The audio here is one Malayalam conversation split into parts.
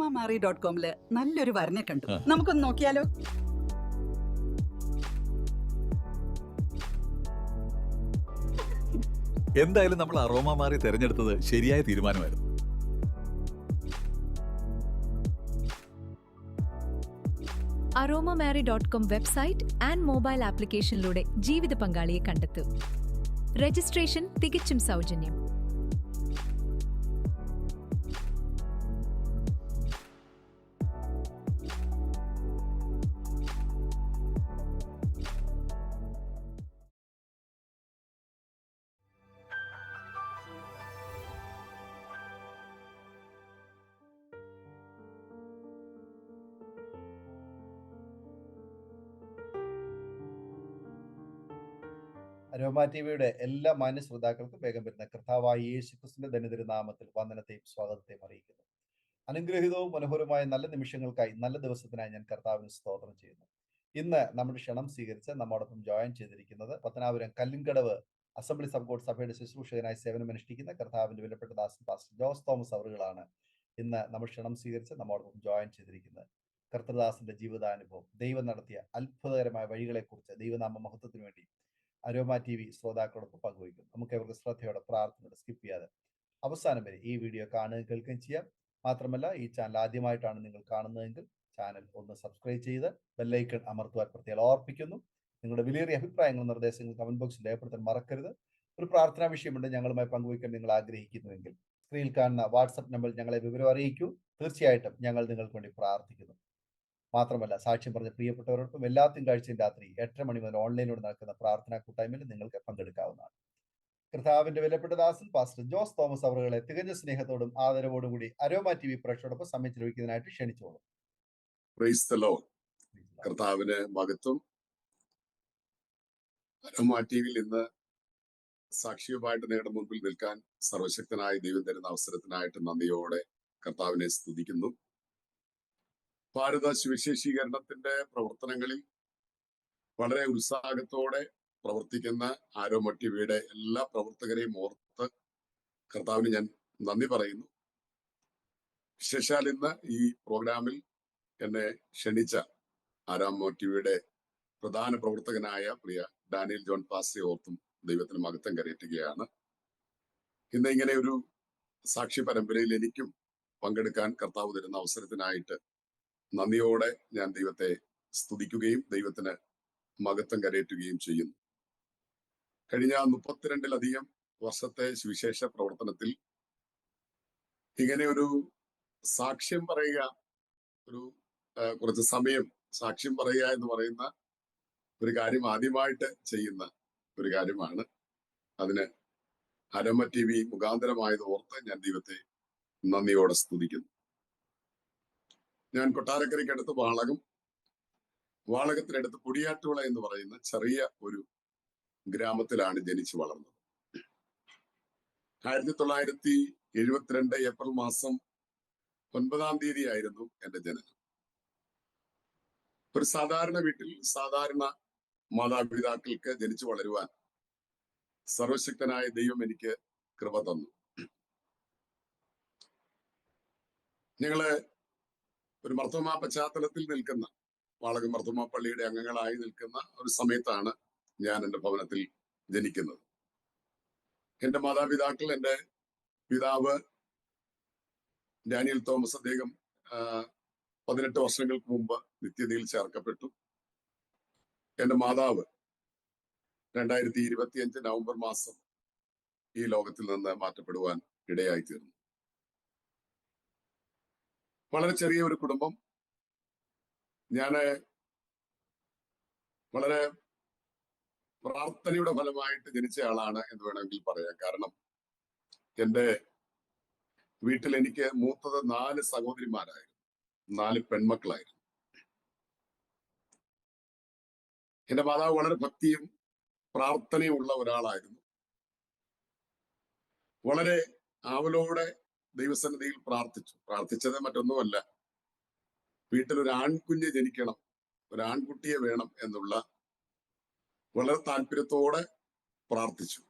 aromamari.com നല്ലൊരു വരനെ കണ്ടു. നമുക്കൊന്ന് നോക്കിയാലോ? എന്തായാലും നമ്മൾ അറോമ മാറി തെരഞ്ഞെടുത്തത് ശരിയായ തീരുമാനമായിരുന്നു. aromamary.com വെബ്സൈറ്റ് ആൻഡ് മൊബൈൽ ആപ്ലിക്കേഷനിലൂടെ ജീവിത പങ്കാളിയെ കണ്ടെത്തൂ. രജിസ്ട്രേഷൻ തികച്ചും സൗജന്യം. അരോമ ടിവിയുടെ എല്ലാ മാന്യ ശ്രോതാക്കൾക്കും വേഗം വരുന്ന കർത്താവായ യേശുക്രിസ്തുവിന്റെ ധന്യതിരു നാമത്തിൽ വന്ദനത്തെയും സ്വാഗതത്തെയും അറിയിക്കുന്നു. അനുഗ്രഹീതവും മനോഹരമായ നല്ല നിമിഷങ്ങൾക്കായി, നല്ല ദിവസത്തിനായി ഞാൻ കർത്താവിന് സ്തോത്രം ചെയ്യുന്നു. ഇന്ന് നമ്മുടെ ക്ഷണം സ്വീകരിച്ച് നമ്മോടൊപ്പം ജോയിൻ ചെയ്തിരിക്കുന്നത് പത്തനാപുരം കല്ലിൻകടവ് അസംബ്ലീസ് ഓഫ് ഗോഡ് സഭയുടെ ശുശ്രൂഷകനായി സേവനമനുഷ്ഠിക്കുന്ന കർത്താവിന്റെ വിലപ്പെട്ട ദാസൻ പാസ്റ്റർ ജോസ് തോമസ് അവറുകളാണ് ഇന്ന് നമ്മൾ ക്ഷണം സ്വീകരിച്ച് നമ്മോടൊപ്പം ജോയിൻ ചെയ്തിരിക്കുന്നത്. കർത്തൃദാസന്റെ ജീവിതാനുഭവം, ദൈവം നടത്തിയ അത്ഭുതകരമായ വഴികളെക്കുറിച്ച് ദൈവനാമ മഹത്വത്തിന് വേണ്ടി അരോമ ടി വി ശ്രോതാക്കളോടൊപ്പം പങ്കുവയ്ക്കും. നമുക്ക് അവർക്ക് ശ്രദ്ധയോടെ പ്രാർത്ഥനയോടെ സ്കിപ്പ് ചെയ്യാതെ അവസാനം വരെ ഈ വീഡിയോ കാണുകയും കേൾക്കുകയും ചെയ്യാം. മാത്രമല്ല, ഈ ചാനൽ ആദ്യമായിട്ടാണ് നിങ്ങൾ കാണുന്നതെങ്കിൽ ചാനൽ ഒന്ന് സബ്സ്ക്രൈബ് ചെയ്ത് ബെല്ലൈക്കൺ അമർത്തുവാൻ പ്രത്യേകം ഓർപ്പിക്കുന്നു. നിങ്ങളുടെ വിലയേറിയ അഭിപ്രായങ്ങളും നിർദ്ദേശങ്ങളും കമന്റ് ബോക്സിൽ രേഖപ്പെടുത്താൻ മറക്കരുത്. ഒരു പ്രാർത്ഥനാ വിഷയമുണ്ട് ഞങ്ങളുമായി പങ്കുവയ്ക്കാൻ നിങ്ങൾ ആഗ്രഹിക്കുന്നുവെങ്കിൽ സ്ക്രീനിൽ കാണുന്ന വാട്സപ്പ് നമ്പറിൽ ഞങ്ങളെ വിവരം അറിയിക്കൂ. തീർച്ചയായിട്ടും ഞങ്ങൾ നിങ്ങൾക്ക് വേണ്ടി പ്രാർത്ഥിക്കുന്നു. മാത്രമല്ല, സാക്ഷ്യം പറഞ്ഞ പ്രിയപ്പെട്ടവരോടൊപ്പം എല്ലാ തിങ്കളാഴ്ചയും രാത്രി 8:30 മണി മുതൽ ഓൺലൈനിലൂടെ നടക്കുന്ന പ്രാർത്ഥനാ കൂട്ടായ്മയിൽ നിങ്ങൾക്ക് പങ്കെടുക്കാവുന്നതാണ്. കർത്താവിന്റെ വിലപ്പെട്ട ദാസൻ പാസ്റ്റർ ജോസ് തോമസ് അവറുകളെ തികഞ്ഞ സ്നേഹത്തോടും ആദരവോടും കൂടി അരോമ ടി വി പ്രേക്ഷകരോടൊപ്പം സമയം ചെലവഴിക്കുന്നതിനായിട്ട് ക്ഷണിച്ചോളൂ. Praise the Lord. കർത്താവിന് മഹത്വം. അരോമ ടി വിയിൽ ഇന്ന് സാക്ഷിയുമായിട്ട് നിങ്ങളുടെ മുൻപിൽ നിൽക്കാൻ സർവശക്തനായ ദൈവം തരുന്ന അവസരത്തിനായിട്ട് നന്ദിയോടെ കർത്താവിനെ സ്തുതിക്കുന്നു. ഭാരത സുവിശേഷീകരണത്തിന്റെ പ്രവർത്തനങ്ങളിൽ വളരെ ഉത്സാഹത്തോടെ പ്രവർത്തിക്കുന്ന അരോമ ടി വിയുടെ എല്ലാ പ്രവർത്തകരെയും ഓർത്ത് കർത്താവിന് ഞാൻ നന്ദി പറയുന്നു. വിശേഷാൽ ഇന്ന് ഈ പ്രോഗ്രാമിൽ എന്നെ ക്ഷണിച്ച അരോമ ടി വിയുടെ പ്രധാന പ്രവർത്തകനായ പ്രിയ ഡാനിയൽ ജോൺ പാസ്റ്ററെ ഓർത്തും ദൈവത്തിന് മഹത്വം കരയറ്റുകയാണ്. ഇന്ന് ഇങ്ങനെ ഒരു സാക്ഷി പരമ്പരയിൽ എനിക്കും പങ്കെടുക്കാൻ കർത്താവ് തരുന്ന അവസരത്തിനായിട്ട് നന്ദിയോടെ ഞാൻ ദൈവത്തെ സ്തുതിക്കുകയും ദൈവത്തിന് മഹത്വം കരയറ്റുകയും ചെയ്യുന്നു. കഴിഞ്ഞ 32-ലധികം വർഷത്തെ സുവിശേഷ പ്രവർത്തനത്തിൽ ഇങ്ങനെ ഒരു സാക്ഷ്യം പറയുക, ഒരു കുറച്ച് സമയം സാക്ഷ്യം പറയുക എന്ന് പറയുന്ന ഒരു കാര്യം ആദ്യമായിട്ട് ചെയ്യുന്ന ഒരു കാര്യമാണ്. അതിന് അരോമ ടി വി മുഖാന്തരമായത് ഓർത്ത് ഞാൻ ദൈവത്തെ നന്ദിയോടെ സ്തുതിക്കുന്നു. ഞാൻ കൊട്ടാരക്കരയ്ക്കടുത്ത് വാളകത്തിനടുത്ത് കുടിയാട്ടുവിള എന്ന് പറയുന്ന ചെറിയ ഒരു ഗ്രാമത്തിലാണ് ജനിച്ചു വളർന്നത്. 1972 ഏപ്രിൽ മാസം 9-ാം തീയതി ആയിരുന്നു എന്റെ ജനനം. ഒരു സാധാരണ വീട്ടിൽ സാധാരണ മാതാപിതാക്കൾക്ക് ജനിച്ചു വളരുവാൻ സർവശക്തനായ ദൈവം എനിക്ക് കൃപ തന്നു. ഞങ്ങള് ഒരു മർത്തോമാ പശ്ചാത്തലത്തിൽ നിൽക്കുന്ന, വാളകം മർത്തോമാ പള്ളിയുടെ അംഗങ്ങളായി നിൽക്കുന്ന ഒരു സമയത്താണ് ഞാൻ എൻ്റെ ഭവനത്തിൽ ജനിക്കുന്നത്. എൻ്റെ മാതാപിതാക്കൾ, എൻ്റെ പിതാവ് ഡാനിയൽ തോമസ്, അദ്ദേഹം 18 വർഷങ്ങൾക്ക് മുമ്പ് നിത്യതയിൽ ചേർക്കപ്പെട്ടു. എൻ്റെ മാതാവ് 2025 നവംബർ മാസം ഈ ലോകത്തിൽ നിന്ന് മാറ്റപ്പെടുവാൻ ഇടയായി തീർന്നു. വളരെ ചെറിയ ഒരു കുടുംബം. ഞാന് വളരെ പ്രാർത്ഥനയുടെ ഫലമായിട്ട് ജനിച്ച ആളാണ് എന്ന് വേണമെങ്കിൽ പറയാം. കാരണം എൻ്റെ വീട്ടിൽ എനിക്ക് മൂത്തത് 4 സഹോദരിമാരായിരുന്നു, 4 പെൺമക്കളായിരുന്നു. എൻ്റെ മാതാവ് വളരെ ഭക്തിയും പ്രാർത്ഥനയും ഉള്ള ഒരാളായിരുന്നു. വളരെ ആവലോടെ ദൈവസന്നിധിയിൽ പ്രാർത്ഥിച്ചത് മറ്റൊന്നുമല്ല, വീട്ടിൽ ഒരു ആൺകുഞ്ഞ് ജനിക്കണം, ഒരു ആൺകുട്ടിയെ വേണം എന്നുള്ള വളരെ താല്പര്യത്തോടെ പ്രാർത്ഥിച്ചു.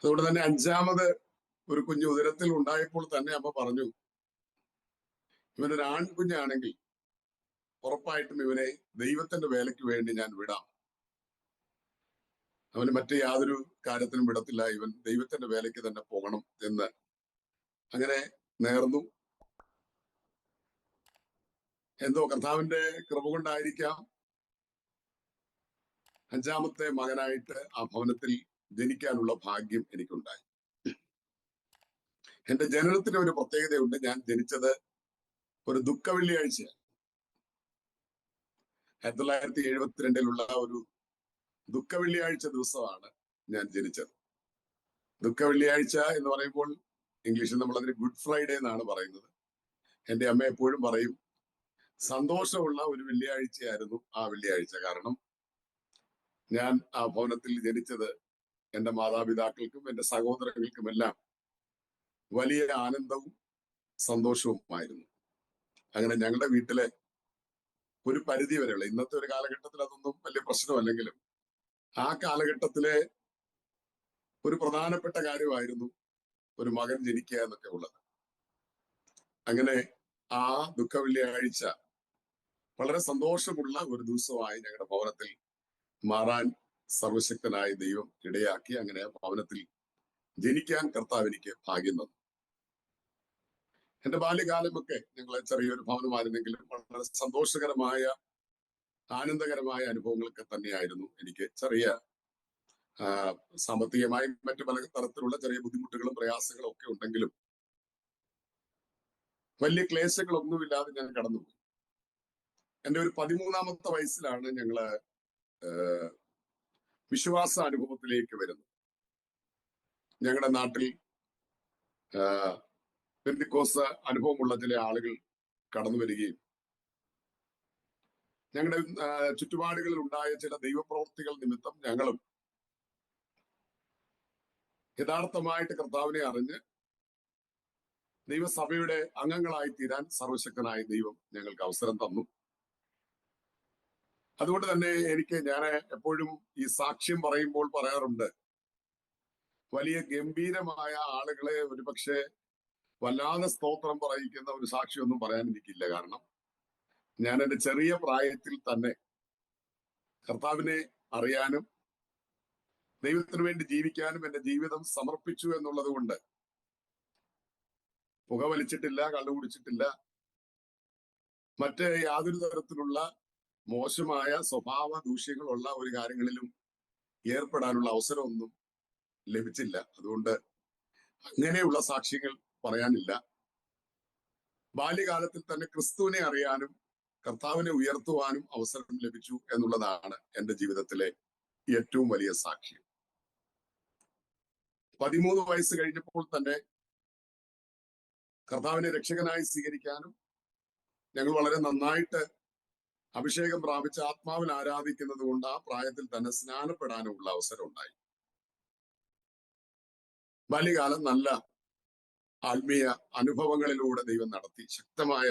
അതുകൊണ്ട് തന്നെ 5-ാമത് ഒരു കുഞ്ഞ് ഉദരത്തിൽ ഉണ്ടായപ്പോൾ തന്നെ അമ്മ പറഞ്ഞു, ഇവനൊരു ആൺകുഞ്ഞാണെങ്കിൽ ഉറപ്പായിട്ടും ഇവനെ ദൈവത്തിന്റെ വേലയ്ക്ക് വേണ്ടി ഞാൻ വിടാം. അവന് മറ്റു യാതൊരു കാര്യത്തിനും വിടത്തില്ല, ഇവൻ ദൈവത്തിന്റെ വേലയ്ക്ക് തന്നെ പോകണം എന്ന് അങ്ങനെ നേർന്നു. എന്തോ കർത്താവിന്റെ കൃപ കൊണ്ടായിരിക്കാം അഞ്ചാമത്തെ മകനായിട്ട് ആ ഭവനത്തിൽ ജനിക്കാനുള്ള ഭാഗ്യം എനിക്കുണ്ടായി. എന്റെ ജനനത്തിന് ഒരു പ്രത്യേകതയുണ്ട്. ഞാൻ ജനിച്ചത് ഒരു ദുഃഖ വെള്ളിയാഴ്ച, 1972 ഒരു ദുഃഖ വെള്ളിയാഴ്ച ദിവസമാണ് ഞാൻ ജനിച്ചത്. ദുഃഖ വെള്ളിയാഴ്ച എന്ന് പറയുമ്പോൾ ഇംഗ്ലീഷിൽ നമ്മൾ അതിന് ഗുഡ് ഫ്രൈഡേ എന്നാണ് പറയുന്നത്. എന്റെ അമ്മ എപ്പോഴും പറയും സന്തോഷമുള്ള ഒരു വെള്ളിയാഴ്ചയായിരുന്നു ആ വെള്ളിയാഴ്ച. കാരണം ഞാൻ ആ ഭവനത്തിൽ ജനിച്ചത് എന്റെ മാതാപിതാക്കൾക്കും എന്റെ സഹോദരങ്ങൾക്കുമെല്ലാം വലിയ ആനന്ദവും സന്തോഷവുമായിരുന്നു. അങ്ങനെ ഞങ്ങളുടെ വീട്ടിലെ ഒരു പരിധി വരെയുള്ള, ഇന്നത്തെ ഒരു കാലഘട്ടത്തിൽ അതൊന്നും വലിയ പ്രശ്നമല്ലെങ്കിലും ആ കാലഘട്ടത്തിലെ ഒരു പ്രധാനപ്പെട്ട കാര്യമായിരുന്നു ഒരു മകൻ ജനിക്കുക എന്നൊക്കെ ഉള്ളത്. അങ്ങനെ ആ ദുഃഖ വെള്ളിയാഴ്ച വളരെ സന്തോഷമുള്ള ഒരു ദിവസമായി ഞങ്ങളുടെ ഭവനത്തിൽ മാറാൻ സർവശക്തനായ ദൈവം ഇടയാക്കി. അങ്ങനെ ഭവനത്തിൽ ജനിക്കാൻ കർത്താവ് എനിക്ക് ഭാഗ്യം തന്നു. എന്റെ ബാല്യകാലമൊക്കെ ഞങ്ങൾ ചെറിയൊരു ഭവനമായിരുന്നെങ്കിലും വളരെ സന്തോഷകരമായ ആനന്ദകരമായ അനുഭവങ്ങളൊക്കെ തന്നെയായിരുന്നു. എനിക്ക് ചെറിയ സാമ്പത്തികമായി മറ്റു പല തരത്തിലുള്ള ചെറിയ ബുദ്ധിമുട്ടുകളും പ്രയാസങ്ങളും ഒക്കെ ഉണ്ടെങ്കിലും വലിയ ക്ലേശങ്ങളൊന്നുമില്ലാതെ ഞാൻ കടന്നുപോയി. എന്റെ ഒരു 13ാമത്തെ വയസ്സിലാണ് ഞങ്ങള് വിശ്വാസ അനുഭവത്തിലേക്ക് വരുന്നത്. ഞങ്ങളുടെ നാട്ടിൽ പെന്തിക്കോസ് അനുഭവമുള്ള ചില ആളുകൾ കടന്നു വരികയും ഞങ്ങളുടെ ചുറ്റുപാടുകളിൽ ഉണ്ടായ ചില ദൈവപ്രവൃത്തികൾ നിമിത്തം ഞങ്ങളും യഥാർത്ഥമായിട്ട് കർത്താവിനെ അറിഞ്ഞ് ദൈവസഭയുടെ അംഗങ്ങളായി തീരാൻ സർവശക്തനായ ദൈവം ഞങ്ങൾക്ക് അവസരം തന്നു. അതുകൊണ്ട് തന്നെ ഞാൻ എപ്പോഴും ഈ സാക്ഷ്യം പറയുമ്പോൾ പറയാറുണ്ട്, വലിയ ഗംഭീരമായ ആളുകളെ ഒരുപക്ഷെ വല്ലാതെ സ്തോത്രം പറയിക്കുന്ന ഒരു സാക്ഷിയൊന്നും പറയാൻ എനിക്കില്ല. കാരണം ഞാൻ എന്റെ ചെറിയ പ്രായത്തിൽ തന്നെ കർത്താവിനെ അറിയാനും ദൈവത്തിന് വേണ്ടി ജീവിക്കാനും എന്റെ ജീവിതം സമർപ്പിച്ചു എന്നുള്ളത് കൊണ്ട് പുക വലിച്ചിട്ടില്ല, കള്ളു കുടിച്ചിട്ടില്ല, മറ്റ് യാതൊരു തരത്തിലുള്ള മോശമായ സ്വഭാവ ദൂഷ്യങ്ങളുള്ള ഒരു കാര്യങ്ങളിലും ഏർപ്പെടാനുള്ള അവസരമൊന്നും ലഭിച്ചില്ല. അതുകൊണ്ട് അങ്ങനെയുള്ള സാക്ഷ്യങ്ങൾ പറയാനില്ല. ബാല്യകാലത്തിൽ തന്നെ ക്രിസ്തുവിനെ അറിയാനും കർത്താവിനെ ഉയർത്തുവാനും അവസരം ലഭിച്ചു എന്നുള്ളതാണ് എന്റെ ജീവിതത്തിലെ ഏറ്റവും വലിയ സാക്ഷ്യം. 13 വയസ്സ് കഴിഞ്ഞപ്പോൾ തന്നെ കർത്താവിനെ രക്ഷകനായി സ്വീകരിക്കാനും ഞങ്ങൾ വളരെ നന്നായിട്ട് അഭിഷേകം പ്രാപിച്ച് ആത്മാവിൽ ആരാധിക്കുന്നത് കൊണ്ട് ആ പ്രായത്തിൽ തന്നെ സ്നാനപ്പെടാനുമുള്ള അവസരം ഉണ്ടായി. ബാല്യകാലം നല്ല ആത്മീയ അനുഭവങ്ങളിലൂടെ ദൈവം നടത്തി ശക്തമായ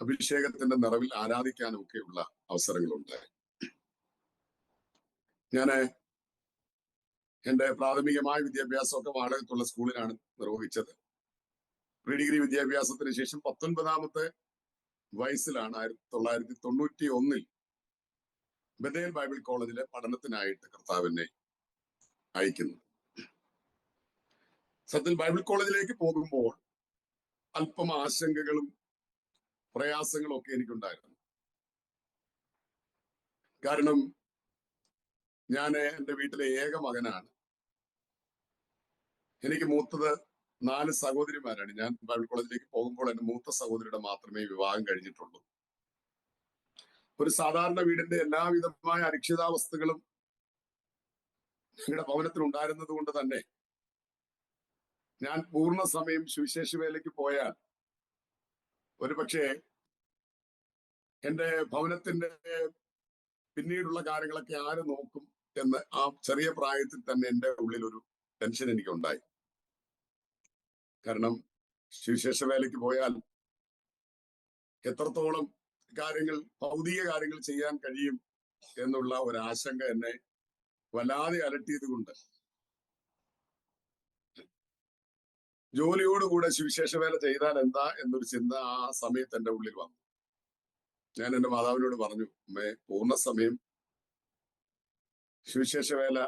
അഭിഷേകത്തിന്റെ നിറവിൽ ആരാധിക്കാനും ഒക്കെയുള്ള അവസരങ്ങളുണ്ടായി. ഞാന് എന്റെ പ്രാഥമികമായ വിദ്യാഭ്യാസമൊക്കെ വാടകത്തുള്ള സ്കൂളിലാണ് നിർവഹിച്ചത്. പ്രീ ഡിഗ്രി വിദ്യാഭ്യാസത്തിന് ശേഷം 19ാമത്തെ വയസ്സിലാണ് 1991 ബഥേൽ ബൈബിൾ കോളേജിലെ പഠനത്തിനായിട്ട് കർത്താവിനെ അയക്കുന്നത്. സത്യത്തിൽ ബൈബിൾ കോളേജിലേക്ക് പോകുമ്പോൾ അല്പം ആശങ്കകളും പ്രയാസങ്ങളും ഒക്കെ എനിക്കുണ്ടായിരുന്നു. കാരണം ഞാൻ എൻ്റെ വീട്ടിലെ ഏക മകനാണ്. എനിക്ക് മൂത്തത് 4 സഹോദരിമാരാണ്. ഞാൻ ബൈബിൾ കോളേജിലേക്ക് പോകുമ്പോൾ എൻ്റെ മൂത്ത സഹോദരിയുടെ മാത്രമേ വിവാഹം കഴിഞ്ഞിട്ടുള്ളൂ. ഒരു സാധാരണ വീടിന്റെ എല്ലാവിധമായ അരക്ഷിതാവസ്ഥകളും ഞങ്ങളുടെ ഭവനത്തിൽ ഉണ്ടായിരുന്നത് കൊണ്ട് തന്നെ ഞാൻ പൂർണ്ണ സമയം സുവിശേഷ വേലയ്ക്ക് പോയാൽ ഒരുപക്ഷെ എൻ്റെ ഭവനത്തിന്റെ പിന്നീടുള്ള കാര്യങ്ങളൊക്കെ ആര് നോക്കും എന്ന് ആ ചെറിയ പ്രായത്തിൽ തന്നെ എൻ്റെ ഉള്ളിൽ ഒരു ടെൻഷൻ എനിക്കുണ്ടായി. കാരണം സുവിശേഷ വേലയ്ക്ക് പോയാൽ എത്രത്തോളം ഭൗതിക കാര്യങ്ങൾ ചെയ്യാൻ കഴിയും എന്നുള്ള ഒരു ആശങ്ക എന്നെ വല്ലാതെ അലട്ടിയത് കൊണ്ട് ജോലിയോടുകൂടെ സുവിശേഷ വേല ചെയ്താൽ എന്താ എന്നൊരു ചിന്ത ആ സമയത്ത് എന്റെ ഉള്ളിൽ വന്നു. ഞാൻ എന്റെ മാതാവിനോട് പറഞ്ഞു, അമ്മേ, പൂർണ്ണസമയം സുവിശേഷ വേല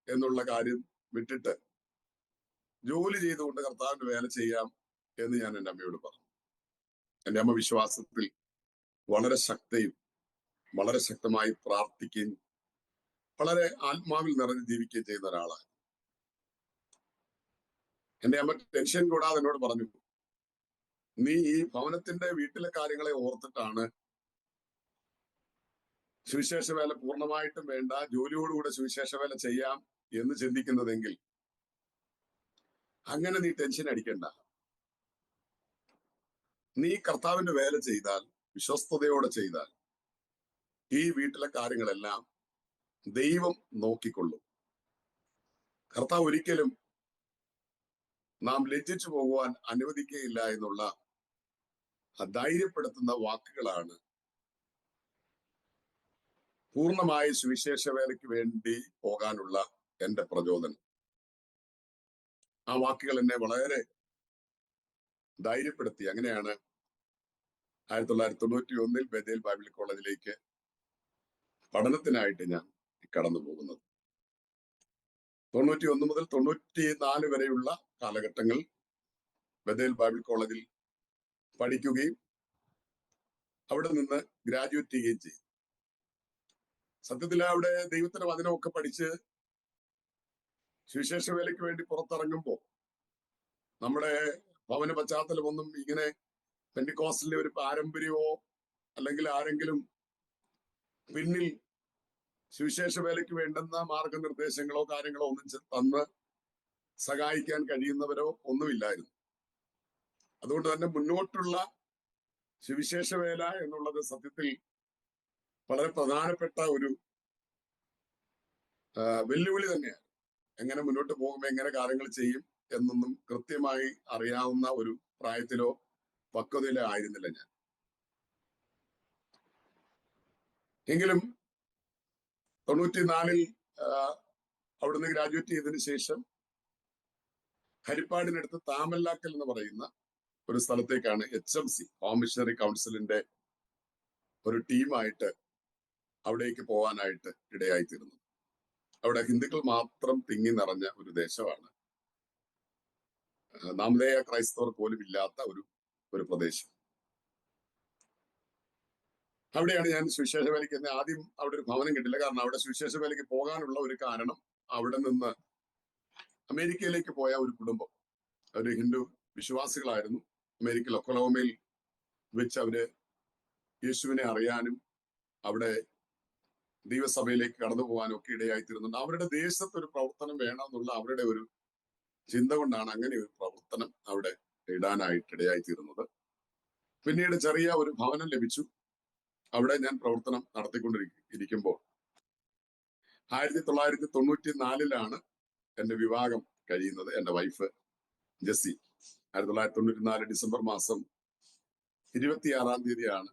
എന്നുള്ള കാര്യം വിട്ടിട്ട് ജോലി ചെയ്തുകൊണ്ട് കർത്താവിന്റെ വേല ചെയ്യാം എന്ന് ഞാൻ എന്റെ അമ്മയോട് പറഞ്ഞു. എന്റെ അമ്മ വിശ്വാസത്തിൽ വളരെ വളരെ ശക്തമായി പ്രാർത്ഥിക്കുകയും വളരെ ആത്മാവിൽ നിറഞ്ഞ് ജീവിക്കുകയും ചെയ്യുന്ന ഒരാളാണ്. എന്റെ അമ്മ ടെൻഷൻ കൂടാതെ എന്നോട് പറഞ്ഞു, നീ ഈ ഭവനത്തിന്റെ വീട്ടിലെ കാര്യങ്ങളെ ഓർത്തിട്ടാണ് സുവിശേഷ വേല പൂർണ്ണമായിട്ടും വേണ്ട, ജോലിയോടുകൂടെ സുവിശേഷ വേല ചെയ്യാം എന്ന് ചിന്തിക്കുന്നതെങ്കിൽ അങ്ങനെ നീ ടെൻഷൻ അടിക്കണ്ട. നീ കർത്താവിന്റെ വേല ചെയ്താൽ, വിശ്വസ്തയോടെ ചെയ്താൽ, ഈ വീട്ടിലെ കാര്യങ്ങളെല്ലാം ദൈവം നോക്കിക്കൊള്ളും. കർത്താവ് ഒരിക്കലും നാം ലജ്ജിച്ചു പോകുവാൻ അനുവദിക്കുകയില്ല എന്നുള്ള ധൈര്യപ്പെടുത്തുന്ന വാക്കുകളാണ് പൂർണ്ണമായ സുവിശേഷ വേലയ്ക്ക് വേണ്ടി പോകാനുള്ള എന്റെ പ്രചോദനം. ആ വാക്കുകൾ എന്നെ വളരെ ധൈര്യപ്പെടുത്തി. അങ്ങനെയാണ് 1991 ബഥേൽ ബൈബിൾ കോളേജിലേക്ക് പഠനത്തിനായിട്ട് ഞാൻ കടന്നു പോകുന്നത്. 91 മുതൽ 94 വരെയുള്ള കാലഘട്ടങ്ങൾ ബഥേൽ ബൈബിൾ കോളേജിൽ പഠിക്കുകയും അവിടെ നിന്ന് ഗ്രാജുവേറ്റ് ചെയ്യുകയും ചെയ്തു. സത്യത്തിൽ അവിടെ ദൈവത്തിന്റെ വചനമൊക്കെ പഠിച്ച് സുവിശേഷ വേലയ്ക്ക് വേണ്ടി പുറത്തിറങ്ങുമ്പോൾ നമ്മുടെ ഭവന പശ്ചാത്തലമൊന്നും ഇങ്ങനെ പെന്റിക്കോസ്റ്റലിന്റെ ഒരു പാരമ്പര്യമോ അല്ലെങ്കിൽ ആരെങ്കിലും പിന്നിൽ സുവിശേഷ വേലയ്ക്ക് വേണ്ടുന്ന മാർഗനിർദ്ദേശങ്ങളോ കാര്യങ്ങളോ ഒന്നും തന്ന് സഹായിക്കാൻ കഴിയുന്നവരോ ഒന്നുമില്ലായിരുന്നു. അതുകൊണ്ട് തന്നെ മുന്നോട്ടുള്ള സുവിശേഷ വേല എന്നുള്ളത് സത്യത്തിൽ വളരെ പ്രധാനപ്പെട്ട ഒരു വെല്ലുവിളി തന്നെയാണ്. എങ്ങനെ മുന്നോട്ട് പോകും, എങ്ങനെ കാര്യങ്ങൾ ചെയ്യും എന്നൊന്നും കൃത്യമായി അറിയാവുന്ന ഒരു പ്രായത്തിലോ പക്വതയിലോ ആയിരുന്നില്ല ഞാൻ. എങ്കിലും 94 അവിടുന്ന് ഗ്രാജുവേറ്റ് ചെയ്തതിനു ശേഷം ഹരിപ്പാടിനടുത്ത് താമല്ലാക്കൽ എന്ന് പറയുന്ന ഒരു സ്ഥലത്തേക്കാണ് HMC, ഹോം മിഷണറി കൗൺസിലിന്റെ ഒരു ടീമായിട്ട് അവിടേക്ക് പോകാനായിട്ട് ഇടയായിത്തീരുന്നു. അവിടെ ഹിന്ദുക്കൾ മാത്രം തിങ്ങി നിറഞ്ഞ ഒരു ദേശമാണ്. നാമധേയ ക്രൈസ്തവർ പോലും ഇല്ലാത്ത ഒരു പ്രദേശം. അവിടെയാണ് ഞാൻ സുവിശേഷ വേലയ്ക്ക് ആദ്യം അവിടെ ഒരു ഭവനം കിട്ടില്ല. കാരണം അവിടെ സുവിശേഷ വേലയ്ക്ക് പോകാനുള്ള ഒരു കാരണം, അവിടെ നിന്ന് അമേരിക്കയിലേക്ക് പോയ ഒരു കുടുംബം, ഒരു ഹിന്ദു വിശ്വാസികളായിരുന്നു. അമേരിക്കയിൽ ഒക്ലഹോമയിൽ വെച്ച് അവര് യേശുവിനെ അറിയാനും അവിടെ ദൈവസഭയിലേക്ക് കടന്നു പോകാനും ഒക്കെ ഇടയായിത്തീരുന്നുണ്ട്. അവരുടെ ദേശത്ത് ഒരു പ്രവർത്തനം വേണമെന്നുള്ള അവരുടെ ഒരു ചിന്ത കൊണ്ടാണ് അങ്ങനെ ഒരു പ്രവർത്തനം അവിടെ ഇടാനായിട്ട് ഇടയായിത്തീരുന്നത്. പിന്നീട് ചെറിയ ഒരു ഭവനം ലഭിച്ചു. അവിടെ ഞാൻ പ്രവർത്തനം നടത്തിക്കൊണ്ടിരിക്കുമ്പോൾ 1994 എന്റെ വിവാഹം കഴിയുന്നത്. എന്റെ വൈഫ് ജെസ്സി 1994 ഡിസംബർ മാസം 26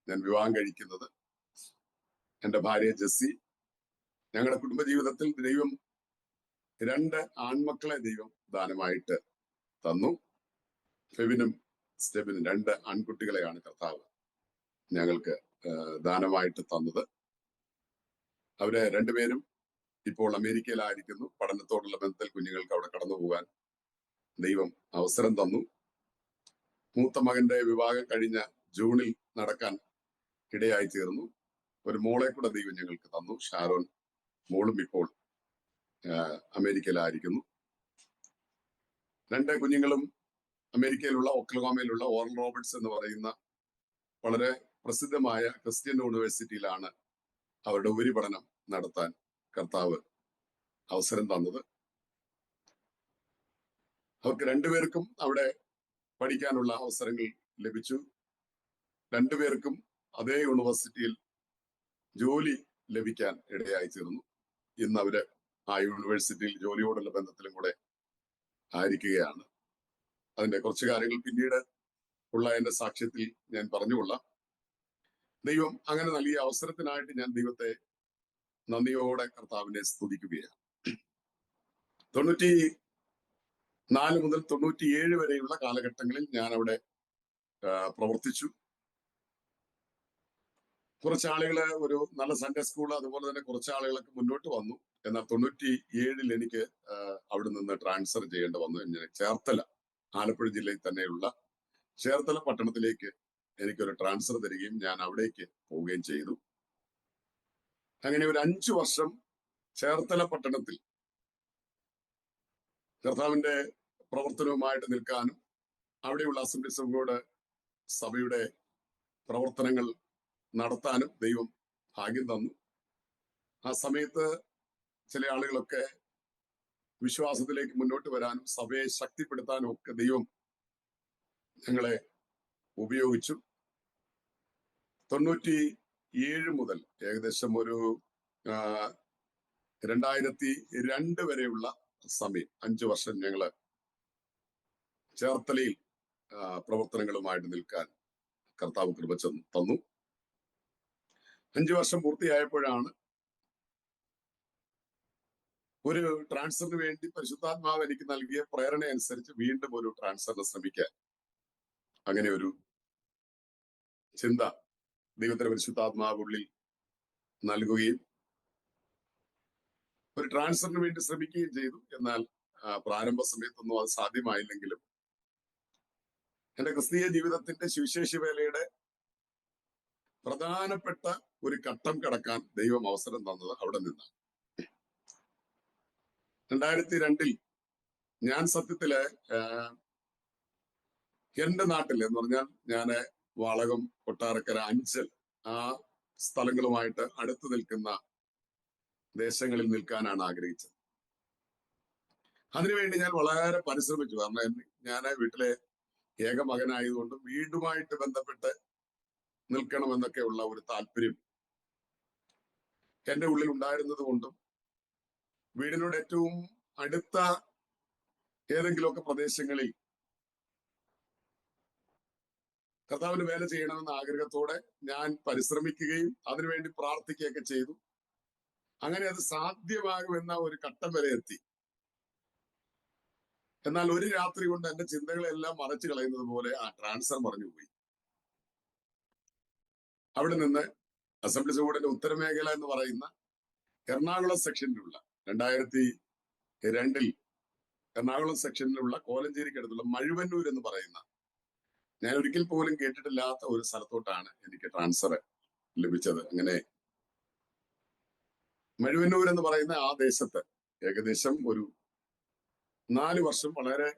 ഞാൻ വിവാഹം കഴിക്കുന്നത്. എന്റെ ഭാര്യ ജെസ്സി. ഞങ്ങളുടെ കുടുംബജീവിതത്തിൽ ദൈവം 2 ആൺമക്കളെ ദൈവം ദാനമായിട്ട് തന്നു. ഫെബിനും സ്റ്റെബിനും 2 ആൺകുട്ടികളെയാണ് കർത്താവ് ഞങ്ങൾക്ക് ദാനമായിട്ട് തന്നത്. അവര് 2 പേരും ഇപ്പോൾ അമേരിക്കയിലായിരിക്കുന്നു. പഠനത്തോടുള്ള ബന്ധത്തിൽ കുഞ്ഞുങ്ങൾക്ക് അവിടെ കടന്നു പോകാൻ ദൈവം അവസരം തന്നു. മൂത്ത മകന്റെ വിവാഹം കഴിഞ്ഞ ജൂണിൽ നടക്കാൻ ഇടയായി തീർന്നു. ഒരു മോളെ കൂടെ ദൈവം ഞങ്ങൾക്ക് തന്നു, ഷാരോൺ. മോളും ഇപ്പോൾ അമേരിക്കയിലായിരിക്കുന്നു. 2 കുഞ്ഞുങ്ങളും അമേരിക്കയിലുള്ള ഒക്ലഹോമയിലുള്ള ഓറൽ റോബർട്സ് എന്ന് പറയുന്ന വളരെ പ്രസിദ്ധമായ ക്രിസ്ത്യൻ യൂണിവേഴ്സിറ്റിയിലാണ് അവരുടെ ഉപരിപഠനം നടത്താൻ കർത്താവ് അവസരം തന്നത്. അവർക്ക് 2 പേർക്കും അവിടെ പഠിക്കാനുള്ള അവസരങ്ങൾ ലഭിച്ചു. 2 പേർക്കും അതേ യൂണിവേഴ്സിറ്റിയിൽ ജോലി ലഭിക്കാൻ ഇടയായി തീർന്നു. ഇന്ന് അവര് ആ യൂണിവേഴ്സിറ്റിയിൽ ജോലിയോടുള്ള ബന്ധത്തിലും കൂടെ ആയിരിക്കുകയാണ്. അതിന്റെ കുറച്ച് കാര്യങ്ങൾ പിന്നീട് ഉള്ള എന്റെ സാക്ഷ്യത്തിൽ ഞാൻ പറഞ്ഞുകൊള്ളാം. ദൈവം അങ്ങനെ നൽകിയ അവസരത്തിനായിട്ട് ഞാൻ ദൈവത്തെ നന്ദിയോടെ കർത്താവിനെ സ്തുതിക്കുകയാണ്. 4 മുതൽ 97 വരെയുള്ള കാലഘട്ടങ്ങളിൽ ഞാൻ അവിടെ പ്രവർത്തിച്ചു. കുറച്ചാളുകള് ഒരു നല്ല സൺഡേ സ്കൂൾ, അതുപോലെ തന്നെ കുറച്ചാളുകളൊക്കെ മുന്നോട്ട് വന്നു. എന്നാൽ 97 എനിക്ക് അവിടെ നിന്ന് ട്രാൻസ്ഫർ ചെയ്യേണ്ടി വന്നു. ഞാൻ ചേർത്തല, ആലപ്പുഴ ജില്ലയിൽ തന്നെയുള്ള ചേർത്തല പട്ടണത്തിലേക്ക് എനിക്കൊരു ട്രാൻസ്ഫർ തരികയും ഞാൻ അവിടേക്ക് പോവുകയും ചെയ്തു. അങ്ങനെ ഒരു 5 വർഷം ചേർത്തല പട്ടണത്തിൽ കർത്താവിന്റെ പ്രവർത്തനവുമായിട്ട് നിൽക്കാനും അവിടെയുള്ള അസംബ്ലീസ് ഓഫ് ഗോഡ് സഭയുടെ പ്രവർത്തനങ്ങൾ നടത്താനും ദൈവം ഭാഗ്യം തന്നു. ആ സമയത്ത് ചില ആളുകളൊക്കെ വിശ്വാസത്തിലേക്ക് മുന്നോട്ട് വരാനും സഭയെ ശക്തിപ്പെടുത്താനും ഒക്കെ ദൈവം ഞങ്ങളെ ഉപയോഗിച്ചു. 97 മുതൽ ഏകദേശം ഒരു 2002 വരെയുള്ള സമയം, 5 വർഷം ഞങ്ങള് ചേർത്തലയിൽ പ്രവർത്തനങ്ങളുമായിട്ട് നിൽക്കാൻ കർത്താവ് കൃപ തന്നു. 5 വർഷം പൂർത്തിയായപ്പോഴാണ് ഒരു ട്രാൻസ്ഫറിന് വേണ്ടി പരിശുദ്ധാത്മാവ് എനിക്ക് നൽകിയ പ്രേരണ അനുസരിച്ച് വീണ്ടും ഒരു ട്രാൻസ്ഫറിന് ശ്രമിക്കാൻ അങ്ങനെ ഒരു ചിന്ത ദൈവത്തിന്റെ പരിശുദ്ധാത്മാവ് ഉള്ളിൽ നൽകുകയും ഒരു ട്രാൻസ്ഫറിന് വേണ്ടി ശ്രമിക്കുകയും ചെയ്തു. എന്നാൽ പ്രാരംഭ സമയത്തൊന്നും അത് സാധ്യമായില്ലെങ്കിലും എന്റെ ക്രിസ്തീയ ജീവിതത്തിന്റെ സുവിശേഷ വേലയുടെ പ്രധാനപ്പെട്ട ഒരു ഘട്ടം കടക്കാൻ ദൈവം അവസരം തന്നത് അവിടെ നിന്നാണ്. 2002 ഞാൻ സത്യത്തില് എന്റെ നാട്ടിൽ എന്ന് പറഞ്ഞാൽ ഞാന് വാളകം, കൊട്ടാരക്കര, അഞ്ചൽ ആ സ്ഥലങ്ങളുമായിട്ട് അടുത്ത് നിൽക്കുന്ന ദേശങ്ങളിൽ നിൽക്കാനാണ് ആഗ്രഹിച്ചത്. അതിനുവേണ്ടി ഞാൻ വളരെ പരിശ്രമിച്ചു. കാരണം ഞാൻ വീട്ടിലെ ഏക മകനായതുകൊണ്ടും വീടുമായിട്ട് ബന്ധപ്പെട്ട് നിൽക്കണമെന്നൊക്കെ ഉള്ള ഒരു താല്പര്യം എന്റെ ഉള്ളിൽ ഉണ്ടായിരുന്നത് കൊണ്ടും വീടിനോട് ഏറ്റവും അടുത്ത ഏതെങ്കിലുമൊക്കെ പ്രദേശങ്ങളിൽ കർത്താവിന് വേല ചെയ്യണമെന്ന ആഗ്രഹത്തോടെ ഞാൻ പരിശ്രമിക്കുകയും അതിനുവേണ്ടി പ്രാർത്ഥിക്കുകയൊക്കെ ചെയ്തു. അങ്ങനെ അത് സാധ്യമാകുമെന്ന ഒരു ഘട്ടം വരെ എത്തി. എന്നാൽ ഒരു രാത്രി കൊണ്ട് എന്റെ ചിന്തകളെല്ലാം മറച്ചു കളയുന്നത് പോലെ ആ ട്രാൻസ്ഫർ മറിഞ്ഞുപോയി. അവിടെ നിന്ന് അസംബ്ലീസ് ഓഫ് ഗോഡിന്റെ ഉത്തരമേഖല എന്ന് പറയുന്ന എറണാകുളം സെക്ഷനിലുള്ള 2002 എറണാകുളം സെക്ഷനിലുള്ള കോലഞ്ചേരിക്കടുത്തുള്ള മഴുവന്നൂർ എന്ന് പറയുന്ന, ഞാൻ ഒരിക്കൽ പോലും കേട്ടിട്ടില്ലാത്ത ഒരു സ്ഥലത്തോട്ടാണ് എനിക്ക് ട്രാൻസ്ഫർ ലഭിച്ചത്. അങ്ങനെ മഴുവന്നൂർ എന്ന് പറയുന്ന ആ ദേശത്ത് ഏകദേശം ഒരു 4 വർഷം വളരെ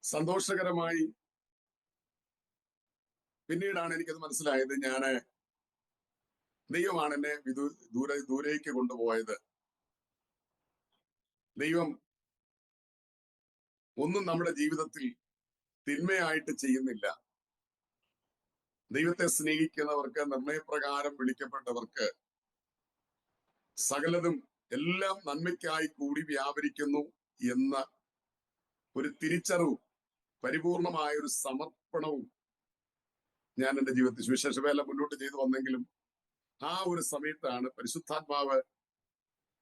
സന്തോഷകരമായി. പിന്നീടാണ് എനിക്കത് മനസ്സിലായത്, ദൈവമാണ് എന്നെ ദൂരേക്ക് കൊണ്ടുപോയത്. ദൈവം ഒന്നും നമ്മുടെ ജീവിതത്തിൽ തിന്മയായിട്ട് ചെയ്യുന്നില്ല. ദൈവത്തെ സ്നേഹിക്കുന്നവർക്ക്, നിർണയപ്രകാരം വിളിക്കപ്പെട്ടവർക്ക് സകലതും എല്ലാം നന്മയ്ക്കായി കൂടി വ്യാപരിക്കുന്നു എന്ന ഒരു തിരിച്ചറിവും പരിപൂർണമായ ഒരു സമർപ്പണവും ഞാൻ എൻ്റെ ജീവിതത്തിൽ സുവിശേഷ വേല മുന്നോട്ട് ചെയ്തു വന്നെങ്കിലും ആ ഒരു സമയത്താണ് പരിശുദ്ധാത്മാവ്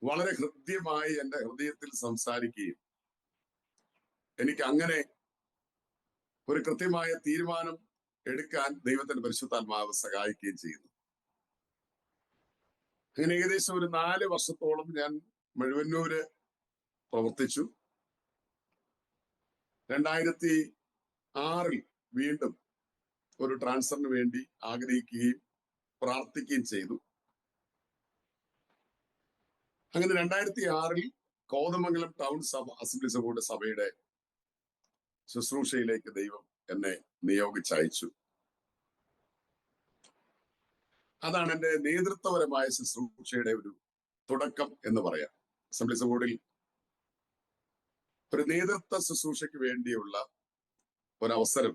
വളരെ ഹൃദ്യമായി എൻ്റെ ഹൃദയത്തിൽ സംസാരിക്കുകയും എനിക്ക് അങ്ങനെ ഒരു കൃത്യമായ തീരുമാനം എടുക്കാൻ ദൈവത്തിന്റെ പരിശുദ്ധാത്മാവ് സഹായിക്കുകയും ചെയ്യുന്നു. അങ്ങനെ ഏകദേശം ഒരു 4 വർഷത്തോളം ഞാൻ മഴുവന്നൂര് പ്രവർത്തിച്ചു. 2006 വീണ്ടും ഒരു ട്രാൻസ്ഫറിന് വേണ്ടി ആഗ്രഹിക്കുകയും പ്രാർത്ഥിക്കുകയും ചെയ്തു. അങ്ങനെ 2006 കോതമംഗലം ടൗൺ സഭ അസംബ്ലീസ് ഓഫ് ഗോഡ് സഭയുടെ ശുശ്രൂഷയിലേക്ക് ദൈവം എന്നെ നിയോഗിച്ചയച്ചു. അതാണ് എൻ്റെ നേതൃത്വപരമായ ശുശ്രൂഷയുടെ ഒരു തുടക്കം എന്ന് പറയാം. അസംബ്ലീസ് ഓഫ് ഗോഡിൽ ഒരു നേതൃത്വ ശുശ്രൂഷയ്ക്ക് വേണ്ടിയുള്ള ഒരവസരം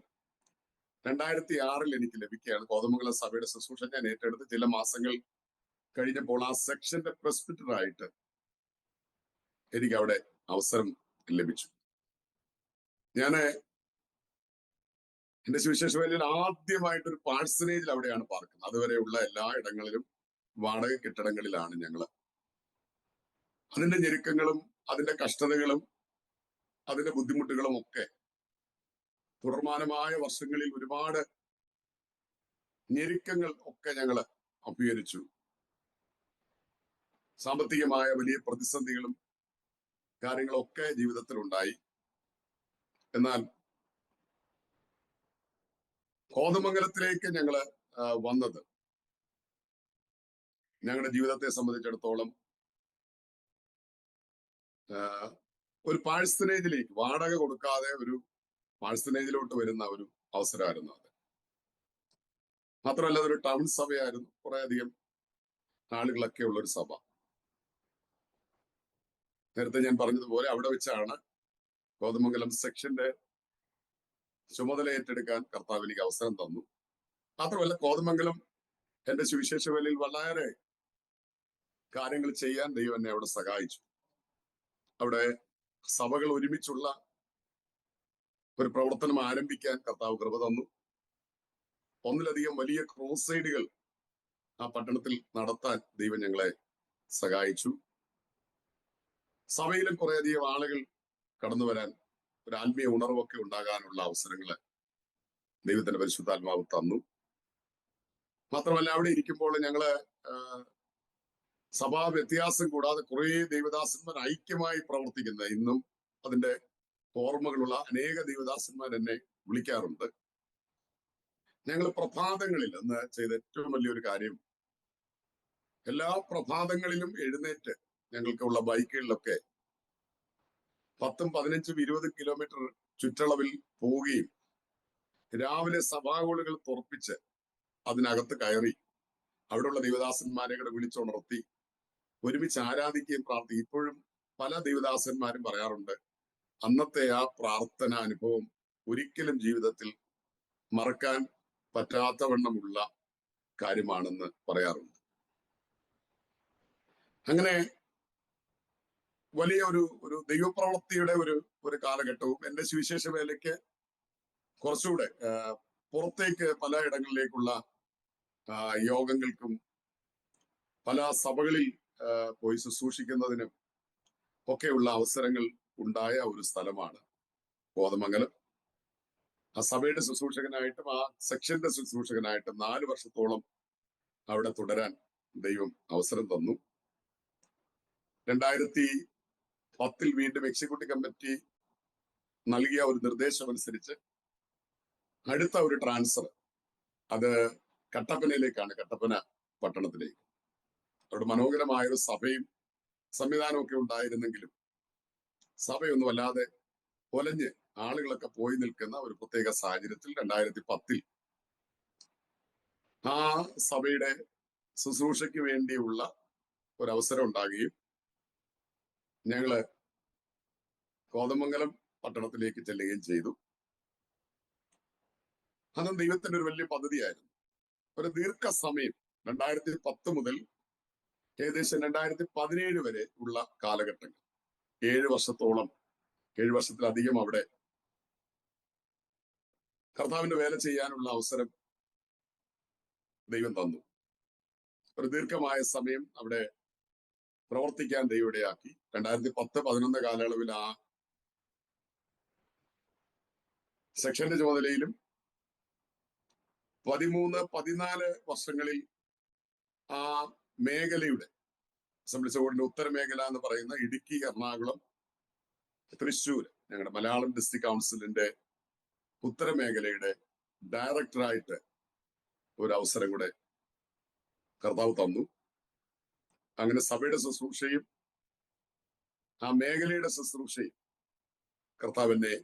2006 എനിക്ക് ലഭിക്കുകയാണ്. കോതമംഗലം സഭയുടെ ശുശ്രൂഷ ഞാൻ ഏറ്റെടുത്ത് ചില മാസങ്ങൾ കഴിഞ്ഞപ്പോൾ ആ സെക്ഷന്റെ പ്രസ്പിറ്ററായിട്ട് എനിക്ക് അവിടെ അവസരം ലഭിച്ചു. ഞാന് എന്റെ സുവിശേഷ വേലയിൽ ആദ്യമായിട്ടൊരു പാഴ്സനേജിൽ അവിടെയാണ് പാർക്കുന്നത്. അതുവരെയുള്ള എല്ലാ ഇടങ്ങളിലും വാടക കെട്ടിടങ്ങളിലാണ് ഞങ്ങള്. അതിന്റെ ഞെരുക്കങ്ങളും അതിന്റെ കഷ്ടതകളും അതിന്റെ ബുദ്ധിമുട്ടുകളും ഒക്കെ തുടർമാനമായ വർഷങ്ങളിൽ ഒരുപാട് ഞെരുക്കങ്ങൾ ഒക്കെ ഞങ്ങൾ അഭിമുഖീകരിച്ചു. സാമ്പത്തികമായ വലിയ പ്രതിസന്ധികളും കാര്യങ്ങളൊക്കെ ജീവിതത്തിൽ ഉണ്ടായി. എന്നാൽ കോതമംഗലത്തിലേക്ക് ഞങ്ങൾ വന്നത് ഞങ്ങളുടെ ജീവിതത്തെ സംബന്ധിച്ചിടത്തോളം ഒരു പാഴ്സനേജിലേക്ക്, വാടക കൊടുക്കാതെ ഒരു പാഴ്സനേജിലോട്ട് വരുന്ന ഒരു അവസരമായിരുന്നു അത്. മാത്രമല്ല അതൊരു ടൗൺ സഭയായിരുന്നു, കുറെ അധികം ആളുകളൊക്കെ ഉള്ളൊരു സഭ. നേരത്തെ ഞാൻ പറഞ്ഞതുപോലെ അവിടെ വെച്ചാണ് കോതമംഗലം സെക്ഷന്റെ ചുമതല ഏറ്റെടുക്കാൻ കർത്താവ് എനിക്ക് അവസരം തന്നു. മാത്രമല്ല കോതമംഗലം എന്റെ സുവിശേഷ വേലയിൽ വളരെ കാര്യങ്ങൾ ചെയ്യാൻ ദൈവം എന്നെ അവിടെ സഹായിച്ചു. അവിടെ സഭകൾ ഒരുമിച്ചുള്ള ഒരു പ്രവർത്തനം ആരംഭിക്കാൻ കർത്താവ് കൃപ തന്നു. ഒന്നിലധികം വലിയ ക്രോസൈഡുകൾ ആ പട്ടണത്തിൽ നടത്താൻ ദൈവം ഞങ്ങളെ സഹായിച്ചു. സഭയിലും കുറേയധികം ആളുകൾ കടന്നു വരാൻ, ഒരു ആത്മീയ ഉണർവൊക്കെ ഉണ്ടാകാനുള്ള അവസരങ്ങള് ദൈവത്തിന്റെ പരിശുദ്ധാത്മാവ് തന്നു. മാത്രമല്ല അവിടെ ഇരിക്കുമ്പോൾ ഞങ്ങള് സഭാ വ്യത്യാസം കൂടാതെ കുറെ ദൈവദാസന്മാർ ഐക്യമായി പ്രവർത്തിക്കുന്ന, ഇന്നും അതിന്റെ ഓർമ്മകളുള്ള അനേക ദൈവദാസന്മാർ എന്നെ വിളിക്കാറുണ്ട്. ഞങ്ങൾ പ്രഭാതങ്ങളിൽ അന്ന് ചെയ്ത ഏറ്റവും വലിയൊരു കാര്യം, എല്ലാ പ്രഭാതങ്ങളിലും എഴുന്നേറ്റ് ഞങ്ങൾക്കുള്ള ബൈക്കുകളിലൊക്കെ 10, 15, 20 കിലോമീറ്റർ ചുറ്റളവിൽ പോവുകയും രാവിലെ സഭാഗോളുകൾ തുറപ്പിച്ച് അതിനകത്ത് കയറി അവിടെയുള്ള ദൈവദാസന്മാരെ കൂടെ വിളിച്ചുണർത്തി ഒരുമിച്ച് ആരാധിക്കുകയും പ്രാർത്ഥിക്കും. ഇപ്പോഴും പല ദൈവദാസന്മാരും പറയാറുണ്ട്, അന്നത്തെ ആ പ്രാർത്ഥന അനുഭവം ഒരിക്കലും ജീവിതത്തിൽ മറക്കാൻ പറ്റാത്തവണ്ണമുള്ള കാര്യമാണെന്ന് പറയാറുണ്ട്. അങ്ങനെ വലിയ ഒരു ദൈവപ്രവൃത്തിയുടെ ഒരു കാലഘട്ടവും എന്റെ സുവിശേഷ വേലയ്ക്ക് കുറച്ചുകൂടെ പുറത്തേക്ക് പല ഇടങ്ങളിലേക്കുള്ള യോഗങ്ങൾക്കും പല സഭകളിൽ പോയി ശുശ്രൂഷിക്കുന്നതിനും ഒക്കെയുള്ള അവസരങ്ങൾ ഉണ്ടായ ഒരു സ്ഥലമാണ് കോതമംഗലം. ആ സഭയുടെ ശുശ്രൂഷകനായിട്ടും ആ സെക്ഷന്റെ ശുശ്രൂഷകനായിട്ടും 4 വർഷത്തോളം അവിടെ തുടരാൻ ദൈവം അവസരം തന്നു. 2010 വീണ്ടും എക്സിക്യൂട്ടീവ് കമ്മിറ്റി നൽകിയ ഒരു നിർദ്ദേശം അനുസരിച്ച് അടുത്ത ഒരു ട്രാൻസ്ഫർ അത് കട്ടപ്പനയിലേക്കാണ്, കട്ടപ്പന പട്ടണത്തിലേക്ക്. അവിടെ മനോഹരമായ ഒരു സഭയും സംവിധാനവും ഒക്കെ ഉണ്ടായിരുന്നെങ്കിലും സഭയൊന്നും വല്ലാതെ പൊലഞ്ഞ് ആളുകളൊക്കെ പോയി നിൽക്കുന്ന ഒരു പ്രത്യേക സാഹചര്യത്തിൽ 2010 ആ സഭയുടെ ശുശ്രൂഷയ്ക്ക് വേണ്ടിയുള്ള ഒരു അവസരം ഉണ്ടാകുകയും ഞങ്ങള് കോതമംഗലം പട്ടണത്തിലേക്ക് ചെല്ലുകയും ചെയ്തു. അതും ദൈവത്തിന്റെ ഒരു വലിയ പദ്ധതിയായിരുന്നു. ഒരു ദീർഘസമയം 2010 മുതൽ ഏകദേശം 2017 വരെ ഉള്ള കാലഘട്ടങ്ങൾ, 7 വർഷത്തോളം, 7 വർഷത്തിലധികം അവിടെ കർത്താവിന്റെ വേല ചെയ്യാനുള്ള അവസരം ദൈവം തന്നു. ഒരു ദീർഘമായ സമയം അവിടെ പ്രവർത്തിക്കാൻ ദൈവം ഇടയാക്കി. 2010-11 കാലയളവിൽ ആ സെക്ഷന്റെ ചുമതലയിലും 13-14 വർഷങ്ങളിൽ ആ മേഖലയുടെ അസംബ്ലീസ് ബോർഡിന്റെ ഉത്തരമേഖല എന്ന് പറയുന്ന ഇടുക്കി, എറണാകുളം, തൃശ്ശൂർ, ഞങ്ങളുടെ മലയാളം ഡിസ്ട്രിക്ട് കൗൺസിലിന്റെ ഉത്തരമേഖലയുടെ ഡയറക്ടറായിട്ട് ഒരു അവസരം കൂടെ കർത്താവ് തന്നു. അങ്ങനെ സഭയുടെ ശുശ്രൂഷയും ആ മേഖലയുടെ ശുശ്രൂഷയും കർത്താവ് എന്നെ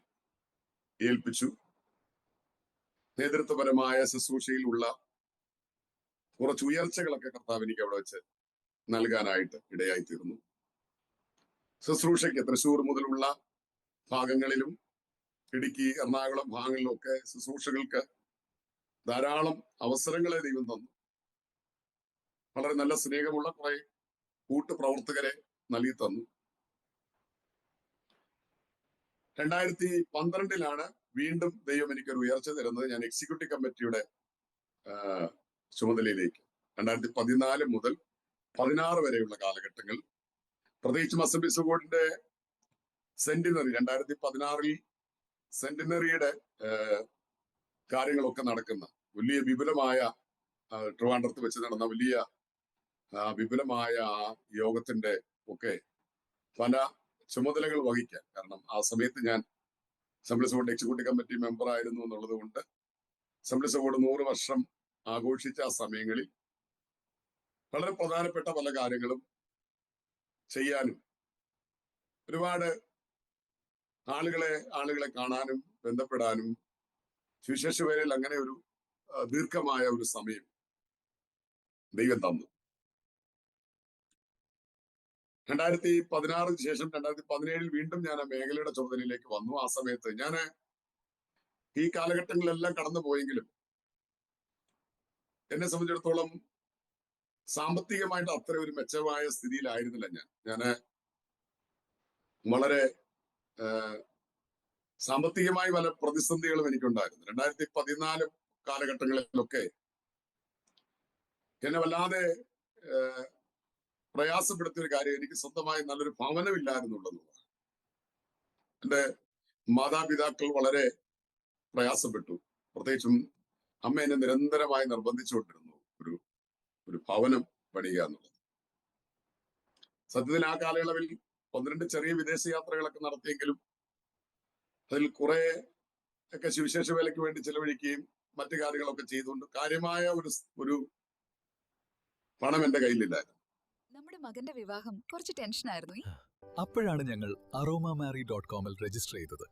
ഏൽപ്പിച്ചു. നേതൃത്വപരമായ ശുശ്രൂഷയിലുള്ള കുറച്ച് ഉയർച്ചകളൊക്കെ കർത്താവ് എനിക്ക് അവിടെ വെച്ച് നൽകാനായിട്ട് ഇടയായി തീർന്നു. ശുശ്രൂഷയ്ക്ക് തൃശ്ശൂർ മുതലുള്ള ഭാഗങ്ങളിലും ഇടുക്കി, എറണാകുളം ഭാഗങ്ങളിലും ഒക്കെ ശുശ്രൂഷകൾക്ക് ധാരാളം അവസരങ്ങളെ ദൈവം തന്നു. വളരെ നല്ല സ്നേഹമുള്ള കുറെ കൂട്ടുപ്രവർത്തകരെ നൽകി തന്നു. 2012 വീണ്ടും ദൈവം എനിക്കൊരു ഉയർച്ച തരുന്നത്. ഞാൻ എക്സിക്യൂട്ടീവ് കമ്മിറ്റിയുടെ ചുമതലയിലേക്ക് 2014 മുതൽ 16 വരെയുള്ള കാലഘട്ടങ്ങൾ, പ്രത്യേകിച്ചും അസംബ്ലീസ് ബോർഡിന്റെ സെന്റിനറി 2016 സെന്റിനറിയുടെ കാര്യങ്ങളൊക്കെ നടക്കുന്ന വലിയ വിപുലമായ ട്രിവാൻഡ്രത്ത് വെച്ച് നടന്ന വലിയ വിപുലമായ ആ യോഗത്തിന്റെ ഒക്കെ പല ചുമതലകൾ വഹിക്കാൻ, കാരണം ആ സമയത്ത് ഞാൻ assemblies board executive committee member ആയിരുന്നു എന്നുള്ളത് കൊണ്ട് അസംബ്ലീസ് ബോർഡ് 100 വർഷം ആഘോഷിച്ച ആ സമയങ്ങളിൽ വളരെ പ്രധാനപ്പെട്ട പല കാര്യങ്ങളും ചെയ്യാനും ഒരുപാട് ആളുകളെ കാണാനും ബന്ധപ്പെടാനും സുവിശേഷ വേലയിൽ അങ്ങനെ ഒരു ദീർഘമായ ഒരു സമയം ദൈവം തന്നു. 2016 ശേഷം 2017 വീണ്ടും ഞാൻ ആ മേഖലയുടെ ചുമതലയിലേക്ക് വന്നു. ആ സമയത്ത് ഞാൻ ഈ കാലഘട്ടങ്ങളിലെല്ലാം കടന്നു പോയെങ്കിലും എന്നെ സംബന്ധിച്ചിടത്തോളം സാമ്പത്തികമായിട്ട് അത്ര ഒരു മെച്ചമായ സ്ഥിതിയിലായിരുന്നില്ല. ഞാൻ വളരെ സാമ്പത്തികമായി പല പ്രതിസന്ധികളും എനിക്കുണ്ടായിരുന്നു. 2014 കാലഘട്ടങ്ങളിലൊക്കെ എന്നെ വല്ലാതെ പ്രയാസപ്പെടുത്തിയ ഒരു കാര്യം, എനിക്ക് സ്വന്തമായി നല്ലൊരു ഭവനമില്ലായിരുന്നുള്ളതാണ്. എൻ്റെ മാതാപിതാക്കൾ വളരെ പ്രയാസപ്പെട്ടു. പ്രത്യേകിച്ചും അമ്മ എന്നെ നിരന്തരമായി നിർബന്ധിച്ചുകൊണ്ടിരുന്നു ഒരു ഭവനം പണിയുക എന്നുള്ളത്. സത്യത്തിൽ ആ കാലയളവിൽ 1-2 ചെറിയ വിദേശ യാത്രകളൊക്കെ നടത്തിയെങ്കിലും അതിൽ കുറെ ഒക്കെ സുവിശേഷ വേലയ്ക്ക് വേണ്ടി ചെലവഴിക്കുകയും മറ്റു കാര്യങ്ങളൊക്കെ ചെയ്തുകൊണ്ട് കാര്യമായ ഒരു പണം എന്റെ കയ്യിലില്ലായിരുന്നു. നമ്മുടെ മകന്റെ വിവാഹം കുറച്ച് ടെൻഷനായിരുന്നു. അപ്പോഴാണ് ഞങ്ങൾ aromamary.com-ൽ രജിസ്റ്റർ ചെയ്തത്.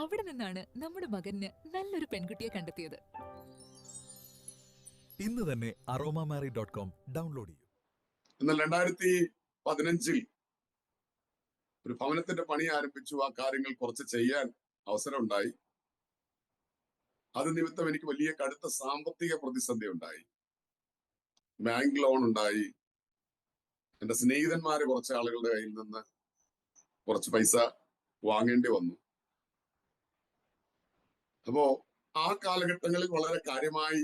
അവിടെ നിന്നാണ് നമ്മുടെ മകന് നല്ലൊരു പെൺകുട്ടിയെ കണ്ടെത്തിയത്. ഇന്ന് തന്നെ aromamary.com ഡൗൺലോഡ് ചെയ്യൂ. എന്നാൽ 2015 ഒരു ഭവനത്തിന്റെ പണി ആരംഭിച്ചു. ആ കാര്യങ്ങൾ കുറച്ച് ചെയ്യാൻ അവസരം ഉണ്ടായി. അത് നിമിത്തം എനിക്ക് വലിയ കടുത്ത സാമ്പത്തിക പ്രതിസന്ധി ഉണ്ടായി. ബാങ്ക് ലോൺ ഉണ്ടായി. എന്റെ സ്നേഹിതന്മാര് കുറച്ച് ആളുകളുടെ കയ്യിൽ നിന്ന് കുറച്ച് പൈസ വാങ്ങേണ്ടി വന്നു. അപ്പോ ആ കാലഘട്ടങ്ങളിൽ വളരെ കാര്യമായി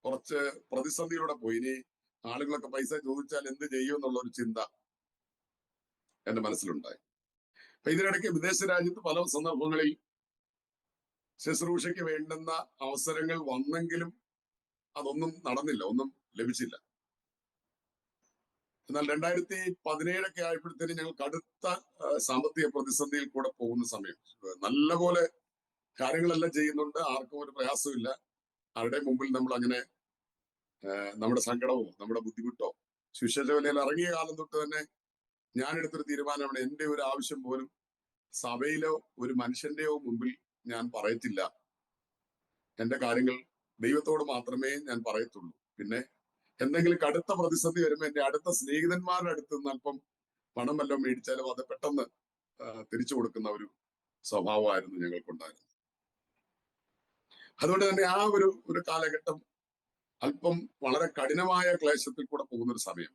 കുറച്ച് പ്രതിസന്ധിയിലൂടെ പോയി. ഇനി ആളുകളൊക്കെ പൈസ ചോദിച്ചാൽ എന്ത് ചെയ്യും എന്നുള്ള ഒരു ചിന്ത എന്റെ മനസ്സിലുണ്ടായി. അപ്പൊ ഇതിനിടയ്ക്ക് വിദേശ രാജ്യത്ത് പല സന്ദർഭങ്ങളിൽ ശുശ്രൂഷയ്ക്ക് വേണ്ടുന്ന അവസരങ്ങൾ വന്നെങ്കിലും അതൊന്നും നടന്നില്ല, ഒന്നും ലഭിച്ചില്ല. എന്നാൽ 2017 ആയപ്പോഴത്തേനും ഞങ്ങൾ കടുത്ത സാമ്പത്തിക പ്രതിസന്ധിയിൽ കൂടെ പോകുന്ന സമയം. നല്ലപോലെ കാര്യങ്ങളെല്ലാം ചെയ്യുന്നുണ്ട്, ആർക്കും ഒരു പ്രയാസമില്ല. ആരുടെ മുമ്പിൽ നമ്മൾ അങ്ങനെ നമ്മുടെ സങ്കടമോ നമ്മുടെ ബുദ്ധിമുട്ടോ, സുവിശേഷ വേലയിൽ ഇറങ്ങിയ കാലം തൊട്ട് തന്നെ ഞാൻ എടുത്തൊരു തീരുമാനമാണ്, എന്റെ ഒരു ആവശ്യം പോലും സഭയിലോ ഒരു മനുഷ്യന്റെയോ മുമ്പിൽ ഞാൻ പറയത്തില്ല. എന്റെ കാര്യങ്ങൾ ദൈവത്തോട് മാത്രമേ ഞാൻ പറയത്തുള്ളൂ. പിന്നെ എന്തെങ്കിലും കടുത്ത പ്രതിസന്ധി വരുമ്പോൾ എന്റെ അടുത്ത സ്നേഹിതന്മാരുടെ അടുത്ത് നിന്ന് അല്പം പണം വല്ലതും മേടിച്ചാലും അത് പെട്ടെന്ന് തിരിച്ചു കൊടുക്കുന്ന ഒരു സ്വഭാവമായിരുന്നു ഞങ്ങൾക്കുണ്ടായിരുന്നത്. അതുകൊണ്ട് തന്നെ ആ ഒരു കാലഘട്ടം അല്പം വളരെ കഠിനമായ ക്ലേശത്തിൽ കൂടെ പോകുന്നൊരു സമയം.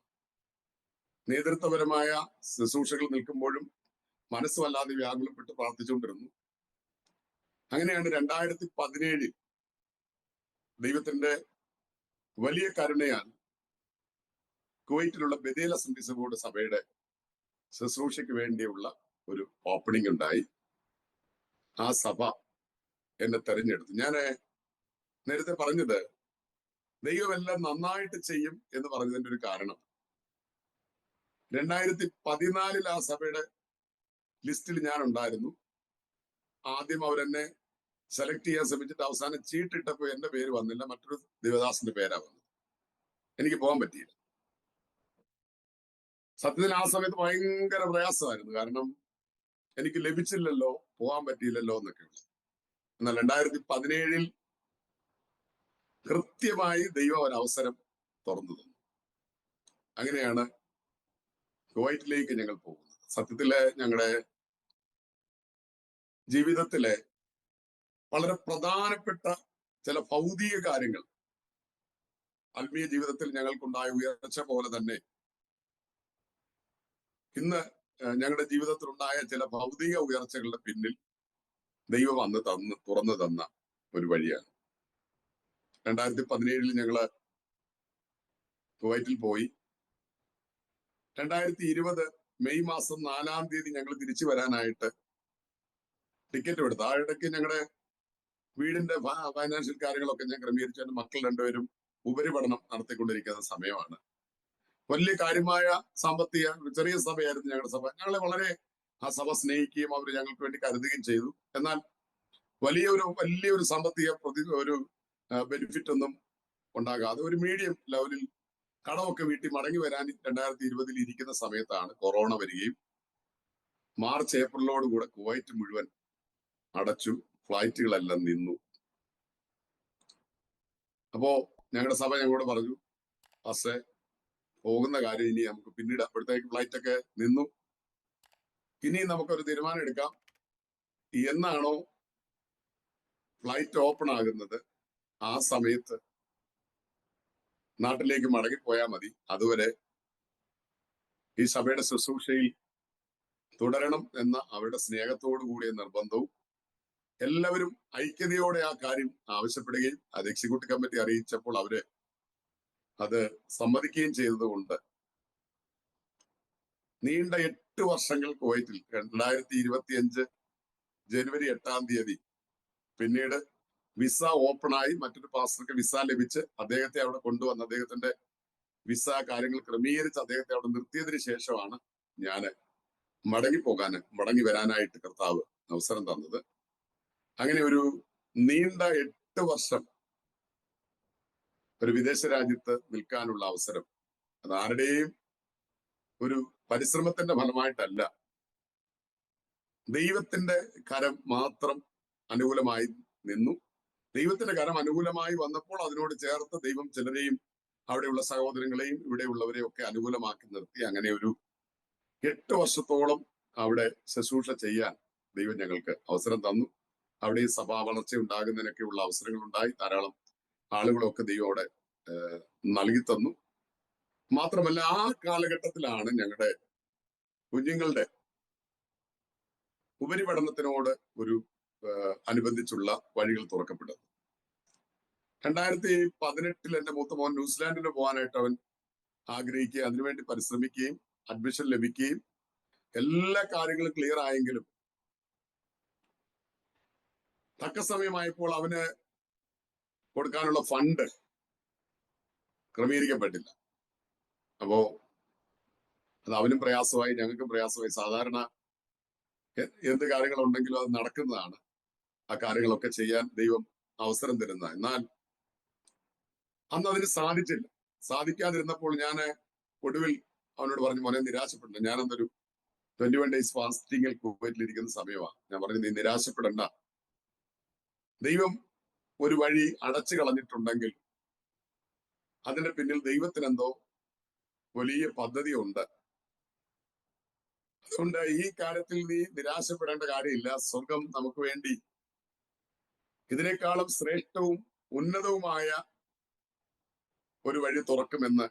നേതൃത്വപരമായ ശുശ്രൂഷകൾ നിൽക്കുമ്പോഴും മനസ്സ് വല്ലാതെ വ്യാകുലപ്പെട്ട് പ്രാർത്ഥിച്ചുകൊണ്ടിരുന്നു. അങ്ങനെയാണ് 2017 ദൈവത്തിന്റെ വലിയ കരുണയാൽ കുവൈറ്റിലുള്ള ബെഥേൽ അസംബ്ലീസ് ബോർഡ് സഭയുടെ ശുശ്രൂഷയ്ക്ക് വേണ്ടിയുള്ള ഒരു ഓപ്പണിംഗ് ഉണ്ടായി. ആ സഭ എന്നെ തെരഞ്ഞെടുത്തു. ഞാൻ നേരത്തെ പറഞ്ഞത് ദൈവമെല്ലാം നന്നായിട്ട് ചെയ്യും എന്ന് പറഞ്ഞതിന്റെ ഒരു കാരണം 2014 ആ സഭയുടെ ലിസ്റ്റിൽ ഞാൻ ഉണ്ടായിരുന്നു. ആദ്യം അവരെന്നെ സെലക്ട് ചെയ്യാൻ ശ്രമിച്ചിട്ട് അവസാനം ചീട്ടിട്ടപ്പോ എന്റെ പേര് വന്നില്ല, മറ്റൊരു ദേവദാസിന്റെ പേരാ വന്നത്. എനിക്ക് പോകാൻ പറ്റിയില്ല. സത്യത്തിൽ ആ സമയത്ത് ഭയങ്കര പ്രയാസമായിരുന്നു. കാരണം എനിക്ക് ലഭിച്ചില്ലല്ലോ, പോകാൻ പറ്റിയില്ലല്ലോ എന്നൊക്കെയുള്ള. എന്നാൽ 2017 കൃത്യമായി ദൈവം ഒരു അവസരം തുറന്നു തന്നു. അങ്ങനെയാണ് കുവൈറ്റിലേക്ക് ഞങ്ങൾ പോകുന്നത്. സത്യത്തില് ഞങ്ങളുടെ ജീവിതത്തിലെ വളരെ പ്രധാനപ്പെട്ട ചില ഭൗതിക കാര്യങ്ങൾ, ആത്മീയ ജീവിതത്തിൽ ഞങ്ങൾക്കുണ്ടായ ഉയർച്ച പോലെ തന്നെ ഇന്ന് ഞങ്ങളുടെ ജീവിതത്തിലുണ്ടായ ചില ഭൗതിക ഉയർച്ചകളുടെ പിന്നിൽ ദൈവം അന്ന് തുറന്നു തന്ന ഒരു വഴിയാണ്. 2017 ഞങ്ങള് കുവൈറ്റിൽ പോയി. 2020 മെയ് മാസം 4-ാം തീയതി ഞങ്ങൾ തിരിച്ചു വരാനായിട്ട് ടിക്കറ്റ് എടുത്തു. ആ ഇടയ്ക്ക് ഞങ്ങളുടെ വീടിന്റെ ഫൈനാൻഷ്യൽ കാര്യങ്ങളൊക്കെ ഞാൻ ക്രമീകരിച്ചു. എന്റെ മക്കൾ രണ്ടുപേരും ഉപരിപഠനം നടത്തിക്കൊണ്ടിരിക്കുന്ന സമയമാണ്. വലിയ കാര്യമായ സാമ്പത്തിക ചെറിയ സഭയായിരുന്നു ഞങ്ങളുടെ സഭ. ഞങ്ങളെ വളരെ ആ സഭ സ്നേഹിക്കുകയും അവർ ഞങ്ങൾക്ക് വേണ്ടി കരുതുകയും ചെയ്തു. എന്നാൽ വലിയൊരു സാമ്പത്തിക ഒരു ബെനിഫിറ്റ് ഒന്നും ഉണ്ടാകാതെ ഒരു മീഡിയം ലെവലിൽ കടമൊക്കെ വീട്ടിൽ മടങ്ങി വരാൻ 2020 ഇരിക്കുന്ന സമയത്താണ് കൊറോണ വരികയും മാർച്ച് ഏപ്രിലോടുകൂടെ കുവൈറ്റ് മുഴുവൻ അടച്ചു, ഫ്ലൈറ്റുകളെല്ലാം നിന്നു. അപ്പോ ഞങ്ങളുടെ സഭ ഞങ്ങളോട് പറഞ്ഞു, പക്ഷേ പോകുന്ന കാര്യം ഇനി നമുക്ക് പിന്നീട്, അപ്പോഴത്തേക്ക് ഫ്ലൈറ്റ് ഒക്കെ നിന്നു, ഇനി നമുക്കൊരു തീരുമാനം എടുക്കാം. എന്നാണോ ഫ്ലൈറ്റ് ഓപ്പൺ ആകുന്നത് ആ സമയത്ത് നാട്ടിലേക്ക് മടങ്ങിപ്പോയാൽ മതി. അതുവരെ ഈ സഭയുടെ ശുശ്രൂഷയിൽ തുടരണം എന്ന അവരുടെ സ്നേഹത്തോടു കൂടിയ നിർബന്ധവും എല്ലാവരും ഐക്യതയോടെ ആ കാര്യം ആവശ്യപ്പെടുകയും അത് എക്സിക്യൂട്ടീവ് കമ്മിറ്റി അറിയിച്ചപ്പോൾ അവര് അത് സമ്മതിക്കുകയും ചെയ്തതുകൊണ്ട് നീണ്ട 8 വർഷങ്ങൾ കുവൈറ്റിൽ 2025 ജനുവരി 8-ാം തീയതി പിന്നീട് വിസ ഓപ്പണായി മറ്റൊരു പാസ്റ്റർക്ക് വിസ ലഭിച്ച് അദ്ദേഹത്തെ അവിടെ കൊണ്ടുവന്ന് അദ്ദേഹത്തിന്റെ വിസ കാര്യങ്ങൾ ക്രമീകരിച്ച് അദ്ദേഹത്തെ അവിടെ നിർത്തിയതിനു ശേഷമാണ് ഞാൻ മടങ്ങി വരാനായിട്ട് കർത്താവ് അവസരം തന്നത്. അങ്ങനെ ഒരു നീണ്ട 8 വർഷം ഒരു വിദേശ രാജ്യത്ത് നിൽക്കാനുള്ള അവസരം അത് ആരുടെയും ഒരു പരിശ്രമത്തിന്റെ ഫലമായിട്ടല്ല, ദൈവത്തിന്റെ കരം മാത്രം അനുകൂലമായി നിന്നു. ദൈവത്തിന്റെ കരം അനുകൂലമായി വന്നപ്പോൾ അതിനോട് ചേർത്ത് ദൈവം ചിലരെയും അവിടെയുള്ള സഹോദരങ്ങളെയും ഇവിടെയുള്ളവരെയും ഒക്കെ അനുകൂലമാക്കി നിർത്തി. അങ്ങനെ ഒരു 8 വർഷത്തോളം അവിടെ ശുശ്രൂഷ ചെയ്യാൻ ദൈവം ഞങ്ങൾക്ക് അവസരം തന്നു. അവിടെ സഭാ വളർച്ച ഉണ്ടാകുന്നതിനൊക്കെയുള്ള അവസരങ്ങൾ ഉണ്ടായി. ധാരാളം ആളുകളൊക്കെ ദൈവം അവിടെ നൽകി തന്നു. മാത്രമല്ല ആ കാലഘട്ടത്തിലാണ് ഞങ്ങളുടെ കുഞ്ഞുങ്ങളുടെ ഉപരിപഠനത്തിനോട് ഒരു അനുബന്ധിച്ചുള്ള വഴികൾ തുറക്കപ്പെട്ടത്. 2018 എന്റെ മൂത്ത മോൻ ന്യൂസിലാൻഡിൽ പോകാനായിട്ട് അവൻ ആഗ്രഹിക്കുകയും അതിനുവേണ്ടി പരിശ്രമിക്കുകയും അഡ്മിഷൻ ലഭിക്കുകയും എല്ലാ കാര്യങ്ങളും ക്ലിയർ ആയെങ്കിലും തക്ക സമയമായപ്പോൾ അവന് കൊടുക്കാനുള്ള ഫണ്ട് ക്രമീകരിക്കപ്പെട്ടില്ല. അപ്പോ അത് അവനും പ്രയാസമായി, ഞങ്ങൾക്കും പ്രയാസമായി. സാധാരണ എന്ത് കാര്യങ്ങളുണ്ടെങ്കിലും അത് നടക്കുന്നതാണ്, ആ കാര്യങ്ങളൊക്കെ ചെയ്യാൻ ദൈവം അവസരം തരുന്ന. എന്നാൽ അന്ന് അതിന് സാധിക്കാതിരുന്നപ്പോൾ ഞാൻ ഒടുവിൽ അവനോട് പറഞ്ഞു, മോനെ നിരാശപ്പെടണ്ട. ഞാനന്നൊരു 21 days ഫാസ്റ്റിങ്ങിൽ കുവൈറ്റിലിരിക്കുന്ന സമയമാണ്. ഞാൻ പറഞ്ഞു, നീ നിരാശപ്പെടണ്ട. ദൈവം ഒരു വഴി അടച്ചു കളഞ്ഞിട്ടുണ്ടെങ്കിൽ അതിന്റെ പിന്നിൽ ദൈവത്തിനെന്തോ വലിയ പദ്ധതി ഉണ്ട്. അതുകൊണ്ട് ഈ കാര്യത്തിൽ നീ നിരാശപ്പെടേണ്ട കാര്യമില്ല. സ്വർഗം നമുക്ക് വേണ്ടി ഇതിനേക്കാളും ശ്രേഷ്ഠവും ഉന്നതവുമായ ഒരു വഴി തുറക്കുമെന്ന്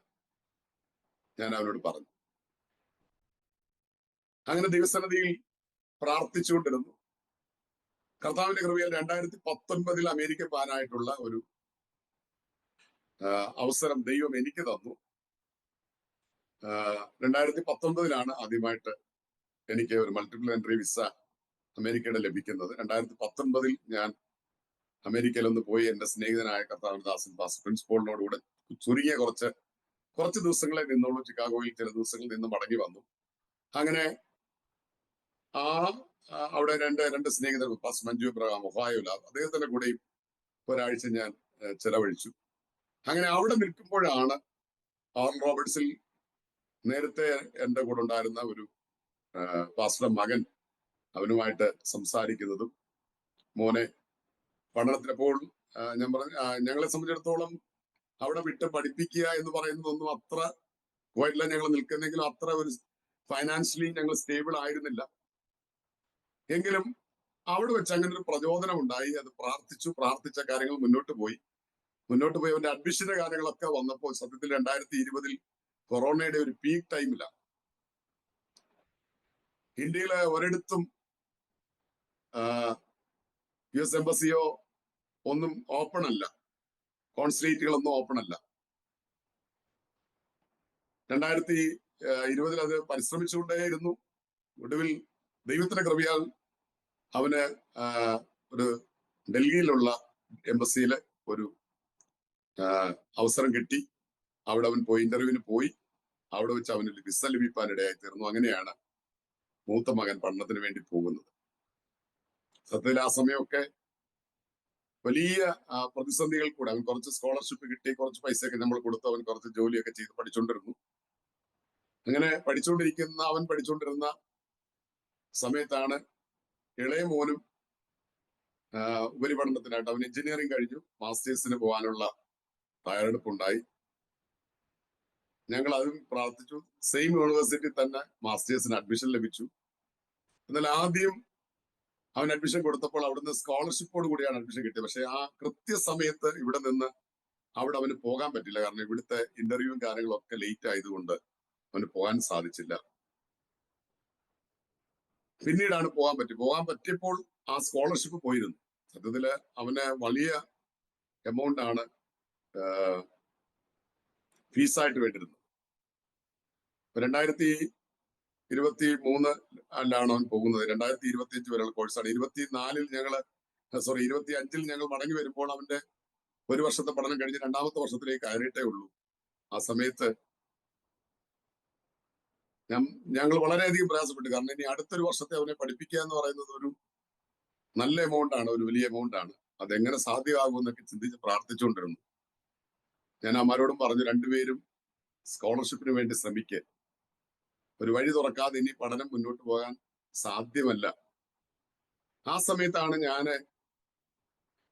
ഞാൻ അവനോട് പറഞ്ഞു. അങ്ങനെ ദൈവസന്നിധിയിൽ പ്രാർത്ഥിച്ചുകൊണ്ടിരുന്നു. കർത്താവിന്റെ കൃപയിൽ 2019 അമേരിക്ക പോകാനായിട്ടുള്ള ഒരു അവസരം ദൈവം എനിക്ക് തന്നു. 2019 ആദ്യമായിട്ട് എനിക്ക് ഒരു മൾട്ടിപ്പിൾ എൻട്രി വിസ അമേരിക്കയുടെ ലഭിക്കുന്നത്. 2019 ഞാൻ അമേരിക്കയിൽ ഒന്ന് പോയി എന്റെ സ്നേഹിതനായ കർത്താവിന്റെ ദാസൻ പാസ്റ്റർ പ്രിൻസ് പോളിനോടുകൂടെ ചുരുങ്ങിയ കുറച്ച് ദിവസങ്ങളെ നിന്നോളൂ. ചിക്കാഗോയിൽ ചില ദിവസങ്ങൾ നിന്ന് മടങ്ങി വന്നു. അങ്ങനെ അവിടെ രണ്ട് സ്നേഹിതർ, പാസ്റ്റർ മഞ്ജു ഇബ്രഹാം, ഒഹായോല, അദ്ദേഹത്തിന്റെ കൂടെയും ഒരാഴ്ച ഞാൻ ചെലവഴിച്ചു. അങ്ങനെ അവിടെ നിൽക്കുമ്പോഴാണ് ആർ റോബർട്സിൽ നേരത്തെ എന്റെ കൂടെ ഉണ്ടായിരുന്ന ഒരു പാസ്റ്ററുടെ മകൻ അവനുമായിട്ട് സംസാരിക്കുന്നതും, മോനെ പഠനത്തിനപ്പോൾ ഞാൻ പറഞ്ഞു, ഞങ്ങളെ സംബന്ധിച്ചിടത്തോളം അവിടെ വിട്ട് പഠിപ്പിക്കുക എന്ന് പറയുന്നതൊന്നും അത്ര പോയിട്ടില്ല. ഞങ്ങൾ നിൽക്കുന്നെങ്കിലും അത്ര ഒരു ഫൈനാൻഷ്യലി ഞങ്ങൾ സ്റ്റേബിൾ ആയിരുന്നില്ല. എങ്കിലും അവിടെ വെച്ച് അങ്ങനെ ഒരു പ്രചോദനം ഉണ്ടായി. അത് പ്രാർത്ഥിച്ച കാര്യങ്ങൾ മുന്നോട്ട് പോയി. അവന്റെ അഡ്മിഷന്റെ കാര്യങ്ങളൊക്കെ വന്നപ്പോൾ സത്യത്തിൽ 2020 കൊറോണയുടെ ഒരു പീക്ക് ടൈമിലാണ്. ഇന്ത്യയിലെ ഒരിടത്തും US എംബസിയോ ഒന്നും ഓപ്പൺ അല്ല, കോൺസുലേറ്റുകളൊന്നും ഓപ്പൺ അല്ല. 20 അത് പരിശ്രമിച്ചുകൊണ്ടേയിരുന്നു. ഒടുവിൽ ദൈവത്തിന്റെ കൃപയാൽ അവന് ഒരു ഡൽഹിയിലുള്ള എംബസിയിലെ ഒരു അവസരം കിട്ടി. അവിടെ അവൻ പോയി ഇന്റർവ്യൂവിന് പോയി. അവിടെ വെച്ച് അവന് വിസ ലഭിക്കാൻ ഇടയായി തീർന്നു. അങ്ങനെയാണ് മൂത്ത മകൻ പഠനത്തിന് വേണ്ടി പോകുന്നത്. സത്യത്തിൽ ആ സമയമൊക്കെ വലിയ പ്രതിസന്ധികൾ കൂടെ. അവൻ കുറച്ച് സ്കോളർഷിപ്പ് കിട്ടി, കുറച്ച് പൈസയൊക്കെ നമ്മൾ കൊടുത്തു, അവൻ കുറച്ച് ജോലിയൊക്കെ ചെയ്ത് പഠിച്ചുകൊണ്ടിരുന്നു. അങ്ങനെ അവൻ പഠിച്ചുകൊണ്ടിരുന്ന സമയത്താണ് ഇളയ മോനും ഉപരിപഠനത്തിനായിട്ട് അവൻ എഞ്ചിനീയറിംഗ് കഴിഞ്ഞു, മാസ്റ്റേഴ്സിന് പോകാനുള്ള തയ്യാറെടുപ്പുണ്ടായി. ഞങ്ങൾ അതും പ്രാർത്ഥിച്ചു. സെയിം യൂണിവേഴ്സിറ്റി തന്നെ മാസ്റ്റേഴ്സിന് അഡ്മിഷൻ ലഭിച്ചു. എന്നാൽ ആദ്യം അവൻ അഡ്മിഷൻ കൊടുത്തപ്പോൾ അവിടുന്ന് സ്കോളർഷിപ്പോട് കൂടിയാണ് അഡ്മിഷൻ കിട്ടിയത്. പക്ഷെ ആ കൃത്യസമയത്ത് ഇവിടെ നിന്ന് അവിടെ അവന് പോകാൻ പറ്റില്ല. കാരണം ഇവിടുത്തെ ഇന്റർവ്യൂവും കാര്യങ്ങളൊക്കെ ലേറ്റ് ആയതുകൊണ്ട് അവന് പോകാൻ സാധിച്ചില്ല. പിന്നീടാണ് പോകാൻ പറ്റിയപ്പോൾ ആ സ്കോളർഷിപ്പ് പോയിരുന്നു. സത്യത്തില് അവന് വലിയ എമൗണ്ട് ആണ് ഫീസായിട്ട് വേണ്ടിയിരുന്നത്. 2023 അല്ലാണ് അവൻ പോകുന്നത്. 2025 വരെയുള്ള കോഴ്സാണ്. 25 ഞങ്ങൾ മടങ്ങി വരുമ്പോൾ അവന്റെ ഒരു വർഷത്തെ പഠനം കഴിഞ്ഞ് 2ാമത്തെ വർഷത്തിലേക്ക് കയറിയിട്ടേ ഉള്ളൂ. ആ സമയത്ത് ഞങ്ങൾ വളരെയധികം പ്രയാസപ്പെട്ടു. കാരണം ഇനി അടുത്തൊരു വർഷത്തെ അവനെ പഠിപ്പിക്കുക എന്ന് പറയുന്നത് ഒരു നല്ല എമൗണ്ട് ആണ്, ഒരു വലിയ എമൗണ്ട് ആണ്. അതെങ്ങനെ സാധ്യമാകുമെന്നൊക്കെ ചിന്തിച്ച് പ്രാർത്ഥിച്ചുകൊണ്ടിരുന്നു. ഞാൻ അമ്മാരോടും പറഞ്ഞു, രണ്ടുപേരും സ്കോളർഷിപ്പിന് വേണ്ടി ശ്രമിക്കുക. ഒരു വഴി തുറക്കാതെ ഇനി പഠനം മുന്നോട്ട് പോകാൻ സാധ്യമല്ല. ആ സമയത്താണ്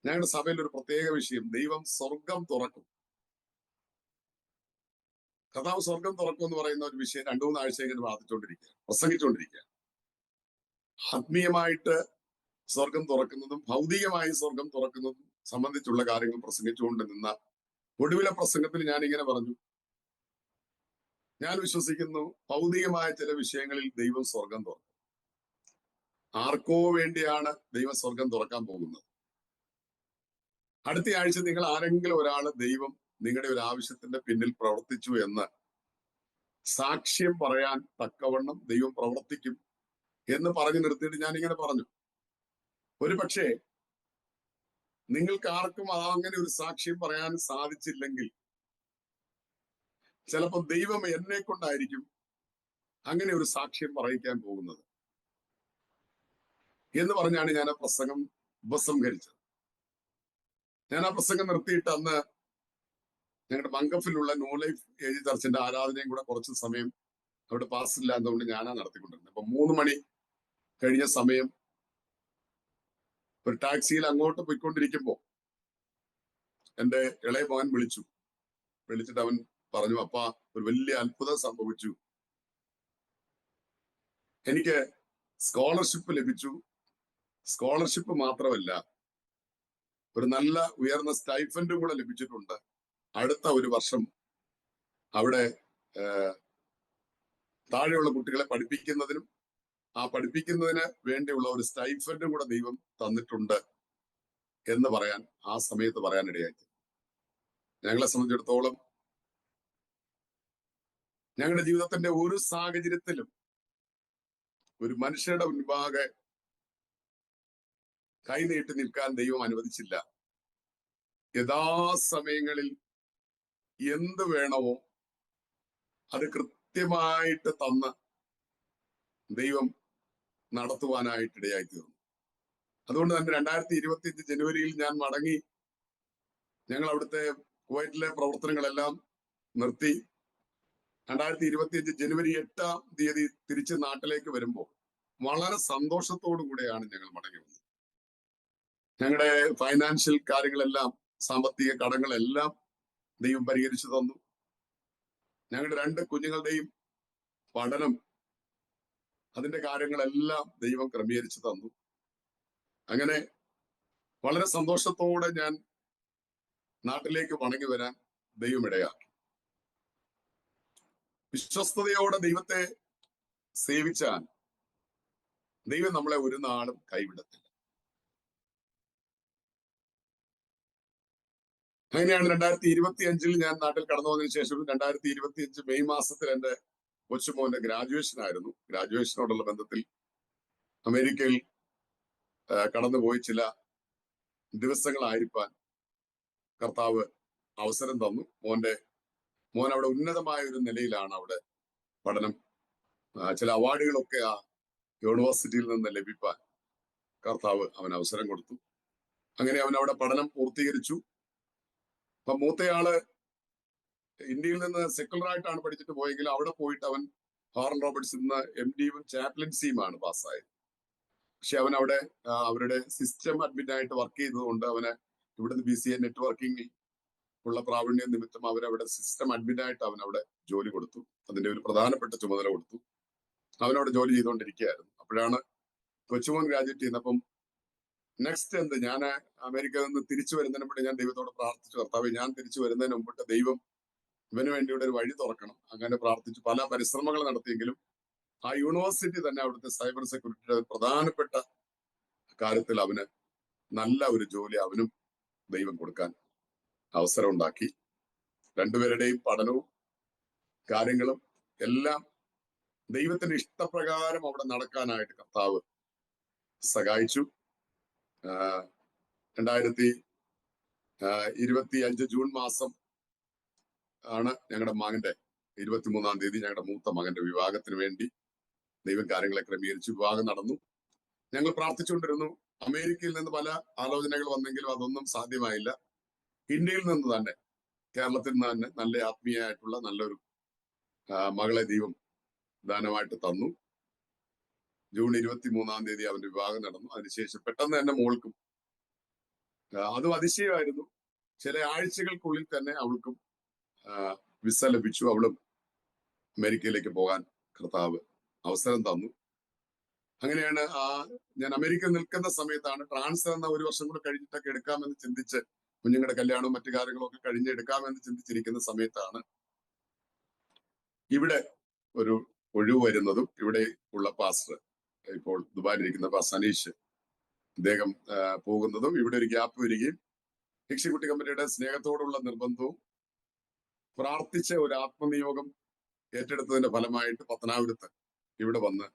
ഞങ്ങളുടെ സഭയിൽ ഒരു പ്രത്യേക വിഷയം, ദൈവം സ്വർഗം തുറക്കും, കർത്താവ് സ്വർഗം തുറക്കും എന്ന് പറയുന്ന ഒരു വിഷയം 2-3 ആഴ്ച ഇങ്ങനെ പ്രസംഗിച്ചുകൊണ്ടിരിക്കുക. ആത്മീയമായിട്ട് സ്വർഗം തുറക്കുന്നതും ഭൗതികമായി സ്വർഗം തുറക്കുന്നതും സംബന്ധിച്ചുള്ള കാര്യങ്ങൾ പ്രസംഗിച്ചുകൊണ്ട് നിന്ന ഒടുവിലെ പ്രസംഗത്തിൽ ഞാൻ ഇങ്ങനെ പറഞ്ഞു, ഞാൻ വിശ്വസിക്കുന്നു ഭൗതികമായ ചില വിഷയങ്ങളിൽ ദൈവം സ്വർഗം തുറക്കും. ആർക്കോ വേണ്ടിയാണ് ദൈവം സ്വർഗം തുറക്കാൻ പോകുന്നത്. അടുത്ത ആഴ്ച നിങ്ങൾ ആരെങ്കിലും ഒരാള് ദൈവം നിങ്ങളുടെ ഒരു ആവശ്യത്തിന്റെ പിന്നിൽ പ്രവർത്തിച്ചു എന്ന് സാക്ഷ്യം പറയാൻ തക്കവണ്ണം ദൈവം പ്രവർത്തിക്കും എന്ന് പറഞ്ഞു നിർത്തിയിട്ട് ഞാൻ ഇങ്ങനെ പറഞ്ഞു, ഒരു പക്ഷേ നിങ്ങൾക്ക് ആർക്കും അങ്ങനെ ഒരു സാക്ഷ്യം പറയാൻ സാധിച്ചില്ലെങ്കിൽ ചിലപ്പോൾ ദൈവം എന്നെ കൊണ്ടായിരിക്കും അങ്ങനെ ഒരു സാക്ഷ്യം പറയിക്കാൻ പോകുന്നത് എന്ന് പറഞ്ഞാണ് ഞാൻ ആ പ്രസംഗം ഉപസംഹരിച്ചത്. ഞാൻ ആ പ്രസംഗം നിർത്തിയിട്ട് അന്ന് ഞങ്ങളുടെ മങ്കഫിലുള്ള ന്യൂ ലൈഫ് ഏജ് ചർച്ചിന്റെ ആരാധനയും കൂടെ കുറച്ച് സമയം അവിടെ പാസില്ല എന്നതുകൊണ്ട് ഞാനാ നടത്തിക്കൊണ്ടിരുന്നത്. അപ്പൊ 3 മണി കഴിഞ്ഞ സമയം ഒരു ടാക്സിയിൽ അങ്ങോട്ട് പോയിക്കൊണ്ടിരിക്കുമ്പോ എന്റെ ഇളയ മകൻ വിളിച്ചിട്ട് അവൻ പറഞ്ഞു, അപ്പ ഒരു വലിയ അത്ഭുതം സംഭവിച്ചു, എനിക്ക് സ്കോളർഷിപ്പ് ലഭിച്ചു. സ്കോളർഷിപ്പ് മാത്രമല്ല, ഒരു നല്ല ഉയർന്ന സ്റ്റൈഫൻഡും കൂടെ ലഭിച്ചിട്ടുണ്ട്. അടുത്ത ഒരു വർഷം അവിടെ താഴെയുള്ള കുട്ടികളെ പഠിപ്പിക്കുന്നതിനും ആ പഠിപ്പിക്കുന്നതിന് വേണ്ടിയുള്ള ഒരു സ്റ്റൈഫൻഡും കൂടെ ദൈവം തന്നിട്ടുണ്ട് എന്ന് ആ സമയത്ത് പറയാനിടയായി. ഞങ്ങളെ സംബന്ധിച്ചിടത്തോളം ഞങ്ങളുടെ ജീവിതത്തിന്റെ ഒരു സാഹചര്യത്തിലും ഒരു മനുഷ്യരുടെ മുൻപാകെ കൈനീട്ടി നിൽക്കാൻ ദൈവം അനുവദിച്ചില്ല. യഥാസമയങ്ങളിൽ എന്ത് വേണമോ അത് കൃത്യമായിട്ട് തന്ന് ദൈവം നടത്തുവാനായിട്ട് ഇടയായി തീർന്നു. അതുകൊണ്ട് തന്നെ 2025 ജനുവരിയിൽ ഞാൻ മടങ്ങി. ഞങ്ങൾ അവിടുത്തെ കുവൈറ്റിലെ പ്രവർത്തനങ്ങളെല്ലാം നിർത്തി. 2025 ജനുവരി 8-ാം തീയതി തിരിച്ച് നാട്ടിലേക്ക് വരുമ്പോൾ വളരെ സന്തോഷത്തോടു കൂടെയാണ് ഞങ്ങൾ മടങ്ങി വന്നത്. ഞങ്ങളുടെ ഫൈനാൻഷ്യൽ കാര്യങ്ങളെല്ലാം, സാമ്പത്തിക കടങ്ങളെല്ലാം ദൈവം പരിഹരിച്ചു തന്നു. ഞങ്ങളുടെ 2 കുഞ്ഞുങ്ങളുടെയും പഠനം, അതിന്റെ കാര്യങ്ങളെല്ലാം ദൈവം ക്രമീകരിച്ചു തന്നു. അങ്ങനെ വളരെ സന്തോഷത്തോടെ ഞാൻ നാട്ടിലേക്ക് മടങ്ങി വരാൻ ദൈവം ഇടയാക്കി. വിശ്വസ്തയോടെ ദൈവത്തെ സേവിച്ചാൽ ദൈവം നമ്മളെ ഒരു നാളും കൈവിടത്തില്ല. അങ്ങനെയാണ് 2025 ഞാൻ നാട്ടിൽ കടന്നു വന്നതിന് ശേഷം 2025 മെയ് മാസത്തിൽ എന്റെ കൊച്ചുമോന്റെ ഗ്രാജുവേഷൻ ആയിരുന്നു. ഗ്രാജുവേഷനോടുള്ള ബന്ധത്തിൽ അമേരിക്കയിൽ കടന്നുപോയി ചില ദിവസങ്ങളായിരിക്കാൻ കർത്താവ് അവസരം തന്നു. മോൻ അവിടെ ഉന്നതമായ ഒരു നിലയിലാണ് അവിടെ പഠനം. ചില അവാർഡുകളൊക്കെ ആ യൂണിവേഴ്സിറ്റിയിൽ നിന്ന് ലഭിക്കാൻ കർത്താവ് അവന് അവസരം കൊടുത്തു. അങ്ങനെ അവൻ അവിടെ പഠനം പൂർത്തീകരിച്ചു. അപ്പൊ മൂത്തയാള് ഇന്ത്യയിൽ നിന്ന് സെക്കുലർ ആയിട്ടാണ് പഠിച്ചിട്ട് പോയെങ്കിലും അവിടെ പോയിട്ട് അവൻ ഹാറൻ റോബർട്ട്സിൽ നിന്ന് MD-യും ചാപ്ലൻസിയുമാണ് പാസ്സായത്. പക്ഷെ അവൻ അവിടെ അവരുടെ സിസ്റ്റം അഡ്മിൻ ആയിട്ട് വർക്ക് ചെയ്തതുകൊണ്ട് അവന് ഇവിടുന്ന് BCA നെറ്റ്വർക്കിംഗിൽ ഉള്ള പ്രാവീണ്യം നിമിത്തം അവരവിടെ സിസ്റ്റം അഡ്മിൻ ആയിട്ട് അവൻ അവിടെ ജോലി കൊടുത്തു. അതിന്റെ ഒരു പ്രധാനപ്പെട്ട ചുമതല കൊടുത്തു. അവനവിടെ ജോലി ചെയ്തുകൊണ്ടിരിക്കുകയായിരുന്നു. അപ്പോഴാണ് കൊച്ചുമോൻ ഗ്രാജുവേറ്റ് ചെയ്യുന്നപ്പം നെക്സ്റ്റ് എന്ത്, ഞാൻ അമേരിക്കയിൽ നിന്ന് തിരിച്ചു വരുന്നതിന് മുമ്പ് ഞാൻ ദൈവത്തോട് പ്രാർത്ഥിച്ചു, കർത്താവേ ഞാൻ തിരിച്ചു വരുന്നതിന് മുമ്പിട്ട് ദൈവം ഇവന് വേണ്ടിയുടെ ഒരു വഴി തുറക്കണം. അങ്ങനെ പ്രാർത്ഥിച്ചു. പല പരിശ്രമങ്ങൾ നടത്തിയെങ്കിലും ആ യൂണിവേഴ്സിറ്റി തന്നെ അവിടുത്തെ സൈബർ സെക്യൂരിറ്റിയുടെ പ്രധാനപ്പെട്ട കാര്യത്തിൽ അവന് നല്ല ഒരു ജോലി അവനും ദൈവം കൊടുക്കാൻ അവസരം ഉണ്ടാക്കി. രണ്ടുപേരുടെയും പഠനവും കാര്യങ്ങളും എല്ലാം ദൈവത്തിന്റെ ഇഷ്ടപ്രകാരം അവിടെ നടക്കാനായിട്ട് കർത്താവ് സഹായിച്ചു. 2025 ജൂൺ മാസം ആണ് ഞങ്ങളുടെ മകന്റെ 23-ാം തീയതി ഞങ്ങളുടെ മൂത്ത മകന്റെ വിവാഹത്തിന് വേണ്ടി ദൈവം കാര്യങ്ങളെ ക്രമീകരിച്ചു. വിവാഹം നടന്നു. ഞങ്ങൾ പ്രാർത്ഥിച്ചുകൊണ്ടിരുന്നു. അമേരിക്കയിൽ നിന്ന് പല ആലോചനകൾ വന്നെങ്കിലും അതൊന്നും സാധ്യമായില്ല. ഇന്ത്യയിൽ നിന്ന് തന്നെ, കേരളത്തിൽ നിന്ന് തന്നെ നല്ല ആത്മീയമായിട്ടുള്ള നല്ലൊരു മകളെ ദൈവം ദാനമായിട്ട് തന്നു. ജൂൺ 23-ാം തീയതി അവന്റെ വിവാഹം നടന്നു. അതിനുശേഷം പെട്ടെന്ന് തന്നെ മോൾക്കും അതും അതിശയമായിരുന്നു. ചില ആഴ്ചകൾക്കുള്ളിൽ തന്നെ അവൾക്കും വിസ ലഭിച്ചു. അവളും അമേരിക്കയിലേക്ക് പോകാൻ കർത്താവ് അവസരം തന്നു. അങ്ങനെയാണ് ഞാൻ അമേരിക്കയിൽ നിൽക്കുന്ന സമയത്താണ് ട്രാൻസ്ഫർ എന്ന 1 വർഷം കൂടെ കഴിഞ്ഞിട്ടൊക്കെ എടുക്കാമെന്ന് ചിന്തിച്ച്, കുഞ്ഞുങ്ങളുടെ കല്യാണവും മറ്റു കാര്യങ്ങളൊക്കെ കഴിഞ്ഞ് എടുക്കാമെന്ന് ചിന്തിച്ചിരിക്കുന്ന സമയത്താണ് ഇവിടെ ഒരു ഒഴിവ് വരുന്നതും ഇവിടെ ഉള്ള പാസ്റ്റർ, ഇപ്പോൾ ദുബായിലിരിക്കുന്ന പാസ്റ്റർ അനീഷ്, അദ്ദേഹം പോകുന്നതും ഇവിടെ ഒരു ഗ്യാപ്പ് വരികയും എക്സിക്യൂട്ടീവ് കമ്മിറ്റിയുടെ സ്നേഹത്തോടുള്ള നിർബന്ധവും പ്രാർത്ഥിച്ച ഒരു ആത്മനിയോഗം ഏറ്റെടുത്തതിന്റെ ഫലമായിട്ട് പത്തനാപുരത്ത് ഇവിടെ വന്ന്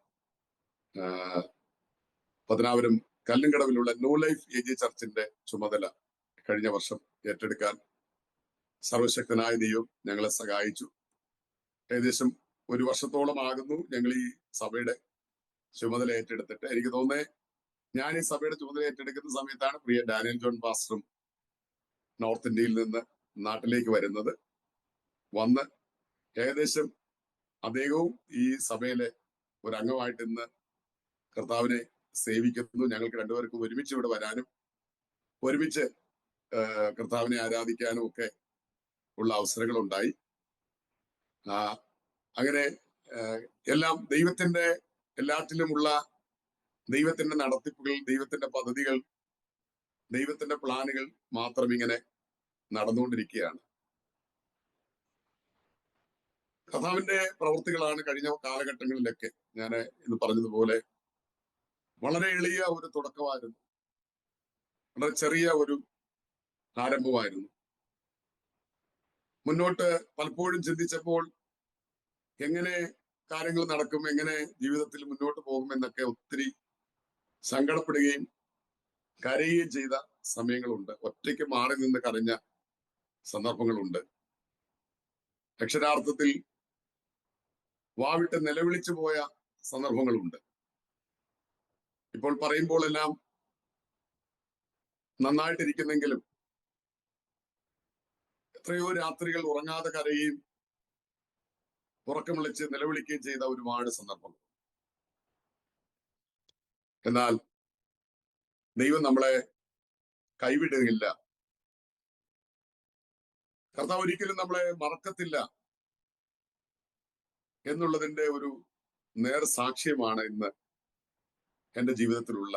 പത്തനാപുരം കല്ലുംകടവിലുള്ള ന്യൂ ലൈഫ് AG ചർച്ചിന്റെ ചുമതല കഴിഞ്ഞ വർഷം ഏറ്റെടുക്കാൻ സർവശക്തനായ ദൈവം ഞങ്ങളെ സഹായിച്ചു. ഏകദേശം 1 വർഷത്തോളം ആകുന്നു ഞങ്ങൾ ഈ സഭയുടെ ചുമതല ഏറ്റെടുത്തിട്ട്. എനിക്ക് തോന്നുന്നത് ഞാൻ ഈ സഭയുടെ ചുമതല ഏറ്റെടുക്കുന്ന സമയത്താണ് പ്രിയ ഡാനിയൽ ജോൺ പാസ്റ്ററും നോർത്ത് ഇന്ത്യയിൽ നിന്ന് നാട്ടിലേക്ക് വരുന്നത്. വന്ന് ഏകദേശം അദ്ദേഹവും ഈ സഭയിലെ ഒരു അംഗമായിട്ട് ഇന്ന് കർത്താവിനെ സേവിക്കുന്നു. ഞങ്ങൾക്ക് രണ്ടുപേർക്കും ഒരുമിച്ച് ഇവിടെ വരാനും ഒരുമിച്ച് കർത്താവിനെ ആരാധിക്കാനും ഒക്കെ ഉള്ള അവസരങ്ങൾ ഉണ്ടായി. അങ്ങനെ എല്ലാം ദൈവത്തിന്റെ എല്ലാറ്റിലുമുള്ള ദൈവത്തിന്റെ നടത്തിപ്പുകൾ, ദൈവത്തിന്റെ പദ്ധതികൾ, ദൈവത്തിന്റെ പ്ലാനുകൾ മാത്രം ഇങ്ങനെ നടന്നുകൊണ്ടിരിക്കുകയാണ്. കർത്താവിന്റെ പ്രവൃത്തികളാണ് കഴിഞ്ഞ കാലഘട്ടങ്ങളിലൊക്കെ ഞാൻ ഇന്ന് പറഞ്ഞതുപോലെ വളരെ എളിയ ഒരു തുടക്കമായിരുന്നു, വളരെ ചെറിയ ഒരു ആരംഭമായിരുന്നു. മുന്നോട്ട് പലപ്പോഴും ചിന്തിച്ചപ്പോൾ എങ്ങനെ കാര്യങ്ങൾ നടക്കും, എങ്ങനെ ജീവിതത്തിൽ മുന്നോട്ട് പോകുമെന്നൊക്കെ ഒത്തിരി സങ്കടപ്പെടുകയും കരയുകയും ചെയ്ത സമയങ്ങളുണ്ട്. ഒറ്റയ്ക്ക് മാറി നിന്ന് കരഞ്ഞ സന്ദർഭങ്ങളുണ്ട്. അക്ഷരാർത്ഥത്തിൽ വാവിട്ട് നിലവിളിച്ചു പോയ സന്ദർഭങ്ങളുണ്ട്. ഇപ്പോൾ പറയുമ്പോൾ എല്ലാം നന്നായിട്ടിരിക്കുന്നെങ്കിലും എത്രയോ രാത്രികൾ ഉറങ്ങാതെ കരയുകയും ഉറക്കം വിളിച്ച് നിലവിളിക്കുകയും ചെയ്ത ഒരുപാട് സന്ദർഭങ്ങൾ. എന്നാൽ ദൈവം നമ്മളെ കൈവിടുകയില്ല. കർത്താവ് ഒരിക്കലും നമ്മളെ മറക്കത്തില്ല എന്നുള്ളതിന്റെ ഒരു നേർ സാക്ഷ്യമാണ് ഇന്ന് എന്റെ ജീവിതത്തിലുള്ള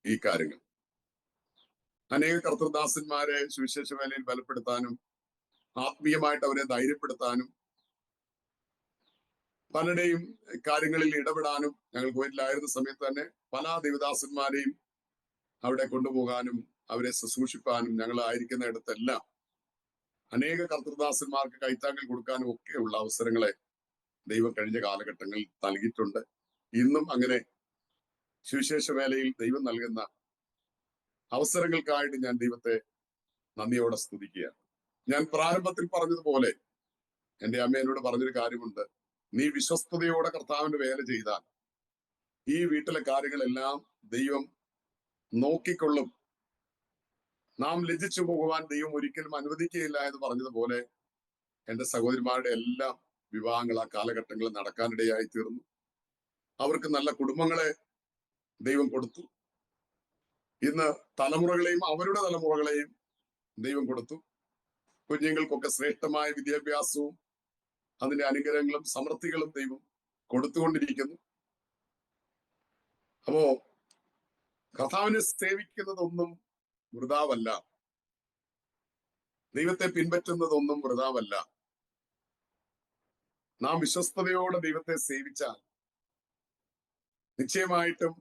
ഈ കാര്യങ്ങൾ. അനേക കർത്തൃദാസന്മാരെ സുവിശേഷ വേലയിൽ ബലപ്പെടുത്താനും ആത്മീയമായിട്ട് അവരെ ധൈര്യപ്പെടുത്താനും പലരുടെയും കാര്യങ്ങളിൽ ഇടപെടാനും ഞങ്ങൾ കുവൈറ്റിലായിരുന്ന സമയത്ത് തന്നെ പല ദേവദാസന്മാരെയും അവിടെ കൊണ്ടുപോകാനും അവരെ ശുശ്രൂഷിപ്പാനും ഞങ്ങൾ ആയിരിക്കുന്ന ഇടത്തെല്ലാം അനേക കർത്തൃദാസന്മാർക്ക് കൈത്താങ്ങൽ കൊടുക്കാനും ഒക്കെയുള്ള അവസരങ്ങളെ ദൈവം കഴിഞ്ഞ കാലഘട്ടങ്ങളിൽ നൽകിയിട്ടുണ്ട്. ഇന്നും അങ്ങനെ സുവിശേഷ വേലയിൽ ദൈവം നൽകുന്ന അവസരങ്ങൾക്കായിട്ട് ഞാൻ ദൈവത്തെ നന്ദിയോടെ സ്തുതിക്കുകയാണ്. ഞാൻ പ്രാരംഭത്തിൽ പറഞ്ഞതുപോലെ എന്റെ അമ്മ എന്നോട് പറഞ്ഞൊരു കാര്യമുണ്ട്. നീ വിശ്വസ്തയോടെ കർത്താവിന്റെ വേല ചെയ്താൽ ഈ വീട്ടിലെ കാര്യങ്ങളെല്ലാം ദൈവം നോക്കിക്കൊള്ളും. നാം ലജ്ജിച്ചു പോകുവാൻ ദൈവം ഒരിക്കലും അനുവദിക്കുകയില്ല എന്ന് പറഞ്ഞതുപോലെ എന്റെ സഹോദരിമാരുടെ എല്ലാം വിവാഹങ്ങൾ ആ കാലഘട്ടങ്ങളിൽ നടക്കാനിടയായി തീർന്നു. അവർക്ക് നല്ല കുടുംബങ്ങളെ ദൈവം കൊടുത്തു. ഇന്ന് തലമുറകളെയും അവരുടെ തലമുറകളെയും ദൈവം കൊടുത്തു. കുഞ്ഞുങ്ങൾക്കൊക്കെ ശ്രേഷ്ഠമായ വിദ്യാഭ്യാസവും അതിന്റെ അനുഗ്രഹങ്ങളും സമൃദ്ധികളും ദൈവം കൊടുത്തുകൊണ്ടിരിക്കുന്നു. അപ്പോ കർത്താവിനെ സേവിക്കുന്നതൊന്നും വൃഥാവല്ല. ദൈവത്തെ പിൻപറ്റുന്നതൊന്നും വൃഥാവല്ല. നാം വിശ്വസ്തയോടെ ദൈവത്തെ സേവിച്ചാൽ നിശ്ചയമായിട്ടും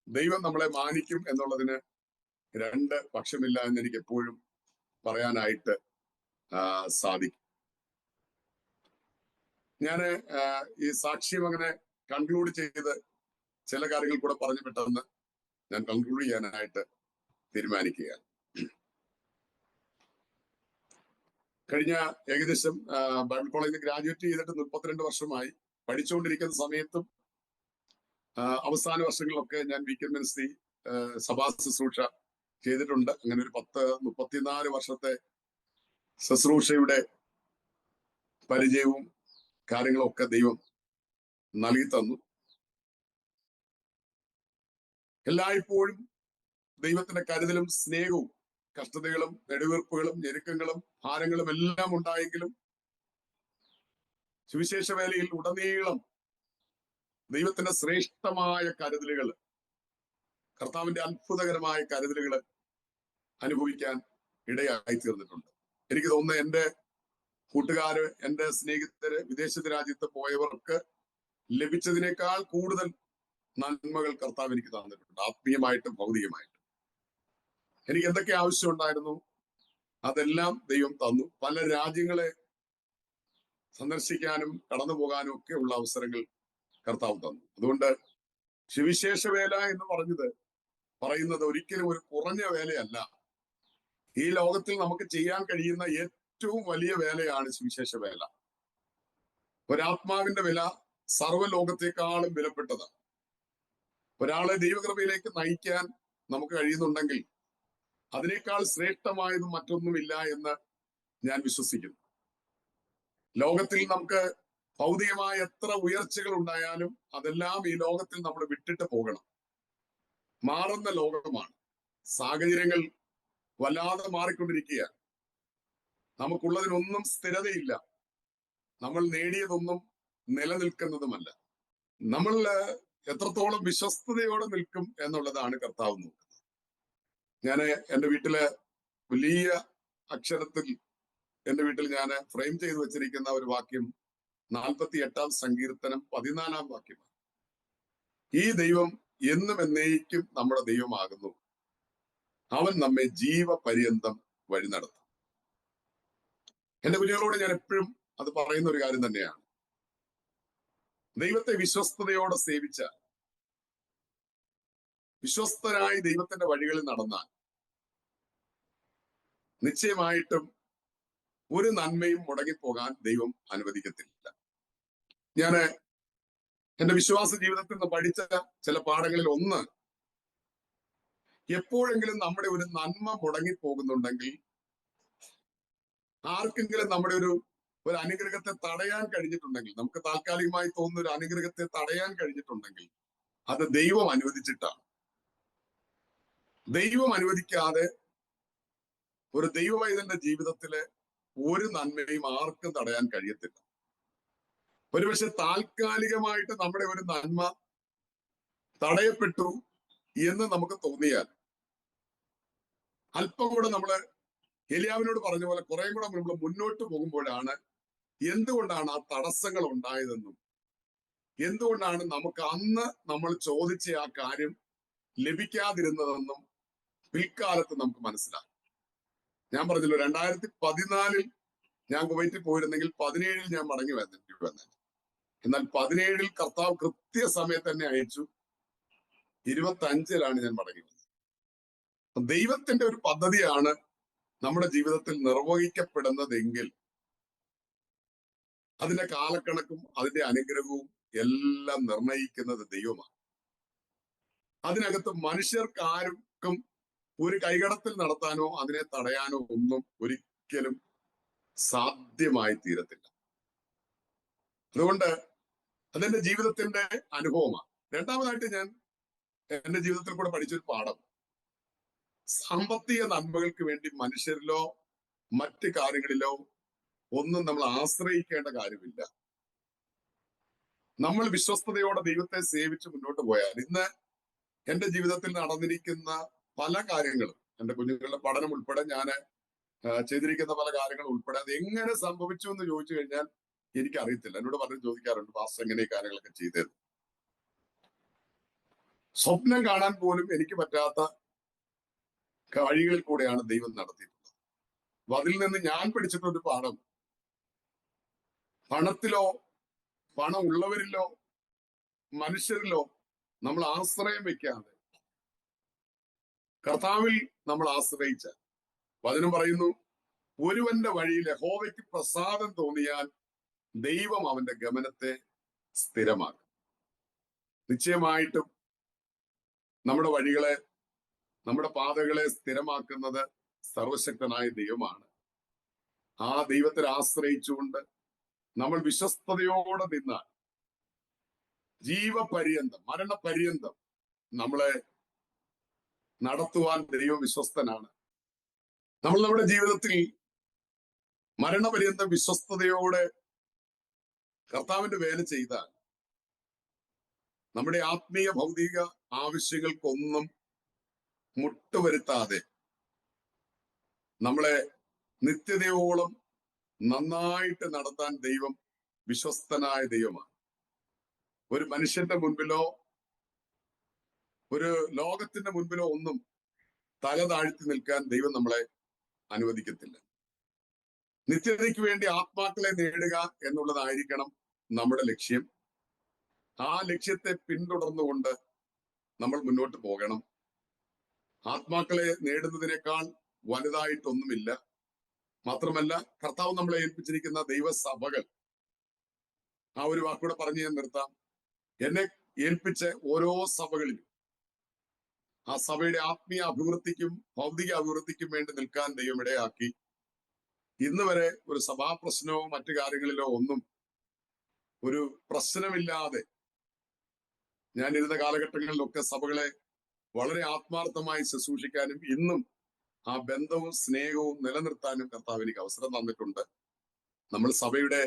ദൈവം നമ്മളെ മാനിക്കും എന്നുള്ളതിന് രണ്ട് പക്ഷമില്ല എന്ന് എനിക്ക് എപ്പോഴും പറയാനായിട്ട് സാധിക്കും. ഞാന് ഈ സാക്ഷ്യം അങ്ങനെ കൺക്ലൂഡ് ചെയ്ത് ചില കാര്യങ്ങൾ കൂടെ പറഞ്ഞു പെട്ടെന്ന് ഞാൻ കൺക്ലൂഡ് ചെയ്യാനായിട്ട് തീരുമാനിക്കുകയാണ്. കഴിഞ്ഞ ഏകദേശം ബൈബിൾ കോളേജിൽ ഗ്രാജുവേറ്റ് ചെയ്തിട്ട് 32 വർഷമായി. പഠിച്ചുകൊണ്ടിരിക്കുന്ന സമയത്തും അവസാന വർഷങ്ങളിലൊക്കെ ഞാൻ വീക്കെൻഡ് മിനിസ്ട്രി സഭാ ശുശ്രൂഷ ചെയ്തിട്ടുണ്ട്. അങ്ങനെ ഒരു 34 വർഷത്തെ ശുശ്രൂഷയുടെ പരിചയവും കാര്യങ്ങളും ഒക്കെ ദൈവം നൽകി തന്നു. എല്ലായ്പ്പോഴും ദൈവത്തിന്റെ കരുതലും സ്നേഹവും കഷ്ടതകളും നെടുവീർപ്പുകളും ഞെരുക്കങ്ങളും ഭാരങ്ങളും എല്ലാം ഉണ്ടായെങ്കിലും സുവിശേഷ വേലയിൽ ഉടനീളം ദൈവത്തിന്റെ ശ്രേഷ്ഠമായ കരുതലുകൾ, കർത്താവിന്റെ അത്ഭുതകരമായ കരുതലുകൾ അനുഭവിക്കാൻ ഇടയായി തീർന്നിട്ടുണ്ട്. എനിക്ക് തോന്നുന്നു എന്റെ കൂട്ടുകാര്, എന്റെ സ്നേഹിതര്, വിദേശ രാജ്യത്ത് പോയവർക്ക് ലഭിച്ചതിനേക്കാൾ കൂടുതൽ നന്മകൾ കർത്താവ് എനിക്ക് തന്നിട്ടുണ്ട്, ആത്മീയമായിട്ടും ഭൗതികമായിട്ടും. എനിക്ക് എന്തൊക്കെ ആവശ്യം ഉണ്ടായിരുന്നു അതെല്ലാം ദൈവം തന്നു. പല രാജ്യങ്ങളെ സന്ദർശിക്കാനും കടന്നു പോകാനും ഒക്കെ ഉള്ള അവസരങ്ങൾ കർത്താവ് തന്നു. അതുകൊണ്ട് സുവിശേഷ വേല എന്ന് പറയുന്നത് ഒരിക്കലും ഒരു കുറഞ്ഞ വേലയല്ല. ഈ ലോകത്തിൽ നമുക്ക് ചെയ്യാൻ കഴിയുന്ന ഏറ്റവും വലിയ വേലയാണ് സുവിശേഷ വേല. ഒരാത്മാവിന്റെ വില സർവ്വലോകത്തെക്കാളും വിലപ്പെട്ടതാണ്. ഒരാളെ ദൈവകൃപയിലേക്ക് നയിക്കാൻ നമുക്ക് കഴിയുന്നുണ്ടെങ്കിൽ അതിനേക്കാൾ ശ്രേഷ്ഠമായതും മറ്റൊന്നുമില്ല എന്ന് ഞാൻ വിശ്വസിക്കുന്നു. ലോകത്തിൽ നമുക്ക് ഭൗതികമായ എത്ര ഉയർച്ചകൾ ഉണ്ടായാലും അതെല്ലാം ഈ ലോകത്തിൽ നമ്മൾ വിട്ടിട്ട് പോകണം. മാറുന്ന ലോകമാണ്. സാഹചര്യങ്ങൾ വല്ലാതെ മാറിക്കൊണ്ടിരിക്കുകയാണ്. നമുക്കുള്ളതിനൊന്നും സ്ഥിരതയില്ല. നമ്മൾ നേടിയതൊന്നും നിലനിൽക്കുന്നതുമല്ല. നമ്മൾ എത്രത്തോളം വിശ്വസ്തയോടെ നിൽക്കും എന്നുള്ളതാണ് കർത്താവ് നോക്കുന്നത്. ഞാൻ എൻ്റെ വീട്ടില് വലിയ അക്ഷരത്തിൽ എൻ്റെ വീട്ടിൽ ഞാൻ ഫ്രെയിം ചെയ്ത് വെച്ചിരിക്കുന്ന ഒരു വാക്യം 48-ാം സങ്കീർത്തനം 14-ാം വാക്യമാണ്. ഈ ദൈവം എന്നും എന്നേക്കും നമ്മുടെ ദൈവമാകുന്നു. അവൻ നമ്മെ ജീവപര്യന്തം വഴി നടത്തും. എന്റെ കുഞ്ഞുങ്ങളോട് ഞാൻ എപ്പോഴും അത് പറയുന്ന ഒരു കാര്യം തന്നെയാണ്. ദൈവത്തെ വിശ്വസ്തയോടെ സേവിച്ച, വിശ്വസ്തരായി ദൈവത്തിന്റെ വഴികളിൽ നടന്നാൽ നിശ്ചയമായിട്ടും ഒരു നന്മയും മുടങ്ങിപ്പോകാൻ ദൈവം അനുവദിക്കത്തില്ല. ഞാൻ എന്റെ വിശ്വാസ ജീവിതത്തിൽ നിന്ന് പഠിച്ച ചില പാഠങ്ങളിൽ ഒന്ന്, എപ്പോഴെങ്കിലും നമ്മുടെ ഒരു നന്മ മുടങ്ങിപ്പോകുന്നുണ്ടെങ്കിൽ, ആർക്കെങ്കിലും നമ്മുടെ ഒരു അനുഗ്രഹത്തെ തടയാൻ കഴിഞ്ഞിട്ടുണ്ടെങ്കിൽ, നമുക്ക് താൽക്കാലികമായി തോന്നുന്ന ഒരു അനുഗ്രഹത്തെ തടയാൻ കഴിഞ്ഞിട്ടുണ്ടെങ്കിൽ അത് ദൈവം അനുവദിച്ചിട്ടാണ്. ദൈവം അനുവദിക്കാതെ ഒരു ദൈവവൈതന്റെ ജീവിതത്തിലെ ഒരു നന്മയും ആർക്കും തടയാൻ കഴിയത്തില്ല. ഒരുപക്ഷെ താൽക്കാലികമായിട്ട് നമ്മുടെ ഒരു നന്മ തടയപ്പെട്ടു എന്ന് നമുക്ക് തോന്നിയാൽ, അല്പം കൂടെ നമ്മള് എലിയാവിനോട് പറഞ്ഞ പോലെ കുറെ കൂടെ നമ്മൾ മുന്നോട്ട് പോകുമ്പോഴാണ് എന്തുകൊണ്ടാണ് ആ തടസ്സങ്ങൾ ഉണ്ടായതെന്നും എന്തുകൊണ്ടാണ് നമുക്ക് അന്ന് നമ്മൾ ചോദിച്ച ആ കാര്യം ലഭിക്കാതിരുന്നതെന്നും പിൽക്കാലത്ത് നമുക്ക് മനസ്സിലാകും. ഞാൻ പറഞ്ഞല്ലോ, 2014 ഞാൻ കുവൈറ്റിൽ പോയിരുന്നെങ്കിൽ 2017 ഞാൻ മടങ്ങി വന്നു. എന്നാൽ 17 കർത്താവ് കൃത്യസമയത്ത് തന്നെ അയച്ചു. 25 ഞാൻ മടങ്ങി വന്നത്. ദൈവത്തിന്റെ ഒരു പദ്ധതിയാണ് നമ്മുടെ ജീവിതത്തിൽ നിർവഹിക്കപ്പെടുന്നതെങ്കിൽ അതിന്റെ കാലക്കണക്കും അതിന്റെ അനുഗ്രഹവും എല്ലാം നിർണയിക്കുന്നത് ദൈവമാണ്. അതിനകത്ത് മനുഷ്യർക്ക് ആർക്കും ഒരു കൈകടത്തിൽ നടത്താനോ അതിനെ തടയാനോ ഒന്നും ഒരിക്കലും സാധ്യമായി തീരത്തില്ല. അതുകൊണ്ട് അതെന്റെ ജീവിതത്തിന്റെ അനുഭവമാണ്. രണ്ടാമതായിട്ട് ഞാൻ എന്റെ ജീവിതത്തിൽ കൂടെ പഠിച്ചൊരു പാഠം, സാമ്പത്തിക നന്മകൾക്ക് വേണ്ടി മനുഷ്യരിലോ മറ്റ് കാര്യങ്ങളിലോ ഒന്നും നമ്മൾ ആശ്രയിക്കേണ്ട കാര്യമില്ല. നമ്മൾ വിശ്വസ്തയോടെ ദൈവത്തെ സേവിച്ച് മുന്നോട്ട് പോയാൽ ഇന്ന് എന്റെ ജീവിതത്തിൽ നടന്നിരിക്കുന്ന പല കാര്യങ്ങളും, എന്റെ കുഞ്ഞുങ്ങളുടെ പഠനം ഉൾപ്പെടെ ഞാൻ ചെയ്തിരിക്കുന്ന പല കാര്യങ്ങൾ ഉൾപ്പെടെ അത് എങ്ങനെ സംഭവിച്ചു എന്ന് ചോദിച്ചു കഴിഞ്ഞാൽ എനിക്കറിയത്തില്ല. എന്നോട് പലരും ചോദിക്കാറുണ്ട്, പാസ്റ്റർ എങ്ങനെ ഈ കാര്യങ്ങളൊക്കെ ചെയ്തത്. സ്വപ്നം കാണാൻ പോലും എനിക്ക് പറ്റാത്ത വഴികളിൽ കൂടെയാണ് ദൈവം നടത്തിയിട്ടുള്ളത്. അപ്പൊ അതിൽ നിന്ന് ഞാൻ പഠിച്ചിട്ടൊരു പാഠം, പണത്തിലോ പണം ഉള്ളവരിലോ മനുഷ്യരിലോ നമ്മൾ ആശ്രയം വെക്കാതെ കർത്താവിൽ നമ്മൾ ആശ്രയിച്ച, വചനം പറയുന്നു, ഒരുവന്റെ വഴിയിൽ യഹോവയ്ക്ക് പ്രസാദം തോന്നിയാൽ ദൈവം അവന്റെ ഗമനത്തെ സ്ഥിരമാക്കും. നിശ്ചയമായിട്ടും നമ്മുടെ വഴികളെ, നമ്മുടെ പാതകളെ സ്ഥിരമാക്കുന്നത് സർവശക്തനായ ദൈവമാണ്. ആ ദൈവത്തെ ആശ്രയിച്ചുകൊണ്ട് നമ്മൾ വിശ്വസ്തയോടെ നിന്നാൽ ജീവപര്യന്തം, മരണപര്യന്തം നമ്മളെ നടത്തുവാൻ ദൈവം വിശ്വസ്തനാണ്. നമ്മൾ നമ്മുടെ ജീവിതത്തിൽ മരണപര്യന്തം വിശ്വസ്തയോടെ കർത്താവിന്റെ വേല ചെയ്താൽ നമ്മുടെ ആത്മീയ ഭൗതിക ആവശ്യങ്ങൾക്കൊന്നും മുട്ടുവരുത്താതെ നമ്മളെ നിത്യതയോളം നന്നായിട്ട് നടത്താൻ ദൈവം വിശ്വസ്തനായ ദൈവമാണ്. ഒരു മനുഷ്യന്റെ മുൻപിലോ ഒരു ലോകത്തിന്റെ മുൻപിലോ ഒന്നും തല താഴ്ത്തി നിൽക്കാൻ ദൈവം നമ്മളെ അനുവദിക്കത്തില്ല. നിത്യതയ്ക്ക് വേണ്ടി ആത്മാക്കളെ നേടുക എന്നുള്ളതായിരിക്കണം നമ്മുടെ ലക്ഷ്യം. ആ ലക്ഷ്യത്തെ പിന്തുടർന്നുകൊണ്ട് നമ്മൾ മുന്നോട്ട് പോകണം. ആത്മാക്കളെ നേടുന്നതിനേക്കാൾ വലുതായിട്ടൊന്നുമില്ല. മാത്രമല്ല, കർത്താവ് നമ്മളെ ഏൽപ്പിച്ചിരിക്കുന്ന ദൈവസഭകൾ, ആ ഒരു വാക്കൂടെ പറഞ്ഞ് ഞാൻ നിർത്താം. എന്നെ ഏൽപ്പിച്ച ഓരോ സഭകളിലും ആ സഭയുടെ ആത്മീയ അഭിവൃദ്ധിക്കും ഭൗതിക അഭിവൃദ്ധിക്കും വേണ്ടി നിൽക്കാൻ ദൈവം ഇടയാക്കി. ഇന്ന് വരെ ഒരു സഭാ പ്രശ്നമോ മറ്റു കാര്യങ്ങളിലോ ഒന്നും ഒരു പ്രശ്നമില്ലാതെ ഞാൻ ഇരുന്ന കാലഘട്ടങ്ങളിലൊക്കെ സഭകളെ വളരെ ആത്മാർത്ഥമായി ശുശ്രൂഷിക്കാനും ഇന്നും ആ ബന്ധവും സ്നേഹവും നിലനിർത്താനും കർത്താവ് എനിക്ക് അവസരം തന്നിട്ടുണ്ട്. നമ്മൾ സഭയുടെ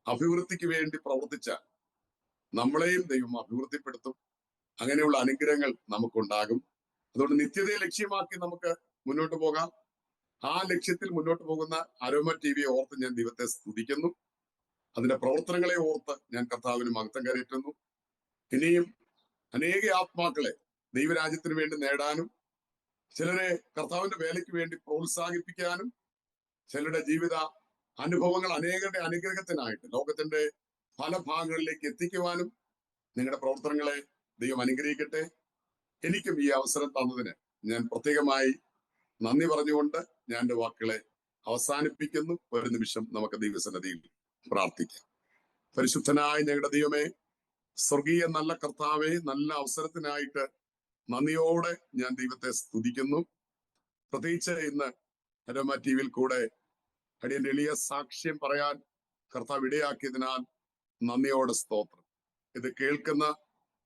അഭിവൃദ്ധിക്ക് വേണ്ടി പ്രവർത്തിച്ചാൽ നമ്മളെയും ദൈവം അഭിവൃദ്ധിപ്പെടുത്തും. അങ്ങനെയുള്ള അനുഗ്രഹങ്ങൾ നമുക്കുണ്ടാകും. അതുകൊണ്ട് നിത്യതയെ ലക്ഷ്യമാക്കി നമുക്ക് മുന്നോട്ട് പോകാം. ആ ലക്ഷ്യത്തിൽ മുന്നോട്ട് പോകുന്ന അരോമ ടിവിയെ ഓർത്ത് ഞാൻ ദൈവത്തെ സ്തുതിക്കുന്നു. അതിന്റെ പ്രവർത്തനങ്ങളെ ഓർത്ത് ഞാൻ കർത്താവിന് മഹത്വം കരയറ്റുന്നു. ഇനിയും അനേക ആത്മാക്കളെ ദൈവരാജ്യത്തിന് വേണ്ടി നേടാനും ചിലരെ കർത്താവിന്റെ വേലയ്ക്ക് വേണ്ടി പ്രോത്സാഹിപ്പിക്കാനും ചിലരുടെ ജീവിത അനുഭവങ്ങൾ അനേകരുടെ അനുഗ്രഹത്തിനായിട്ട് ലോകത്തിന്റെ പല ഭാഗങ്ങളിലേക്ക് എത്തിക്കുവാനും നിങ്ങളുടെ പ്രവർത്തനങ്ങളെ ദൈവം അനുഗ്രഹിക്കട്ടെ. എനിക്കും ഈ അവസരം തന്നതിന് ഞാൻ പ്രത്യേകമായി നന്ദി പറഞ്ഞുകൊണ്ട് ഞാൻ എൻ്റെ വാക്കുകളെ അവസാനിപ്പിക്കുന്നു. ഒരു നിമിഷം നമുക്ക് ദൈവസന്നിധിയിൽ പ്രാർത്ഥിക്കാം. പരിശുദ്ധനായ ഞങ്ങളുടെ ദൈവമേ, സ്വർഗീയ നല്ല കർത്താവെ, നല്ല അവസരത്തിനായിട്ട് നന്ദിയോടെ ഞാൻ ദൈവത്തെ സ്തുതിക്കുന്നു. പ്രത്യേകിച്ച് ഇന്ന് അരോമ ടിവിയിൽ കൂടെ അടിയന്റെ എളിയ സാക്ഷ്യം പറയാൻ കർത്താവ് ഇടയാക്കിയതിനാൽ നന്ദിയോടെ സ്തോത്രം. ഇത് കേൾക്കുന്ന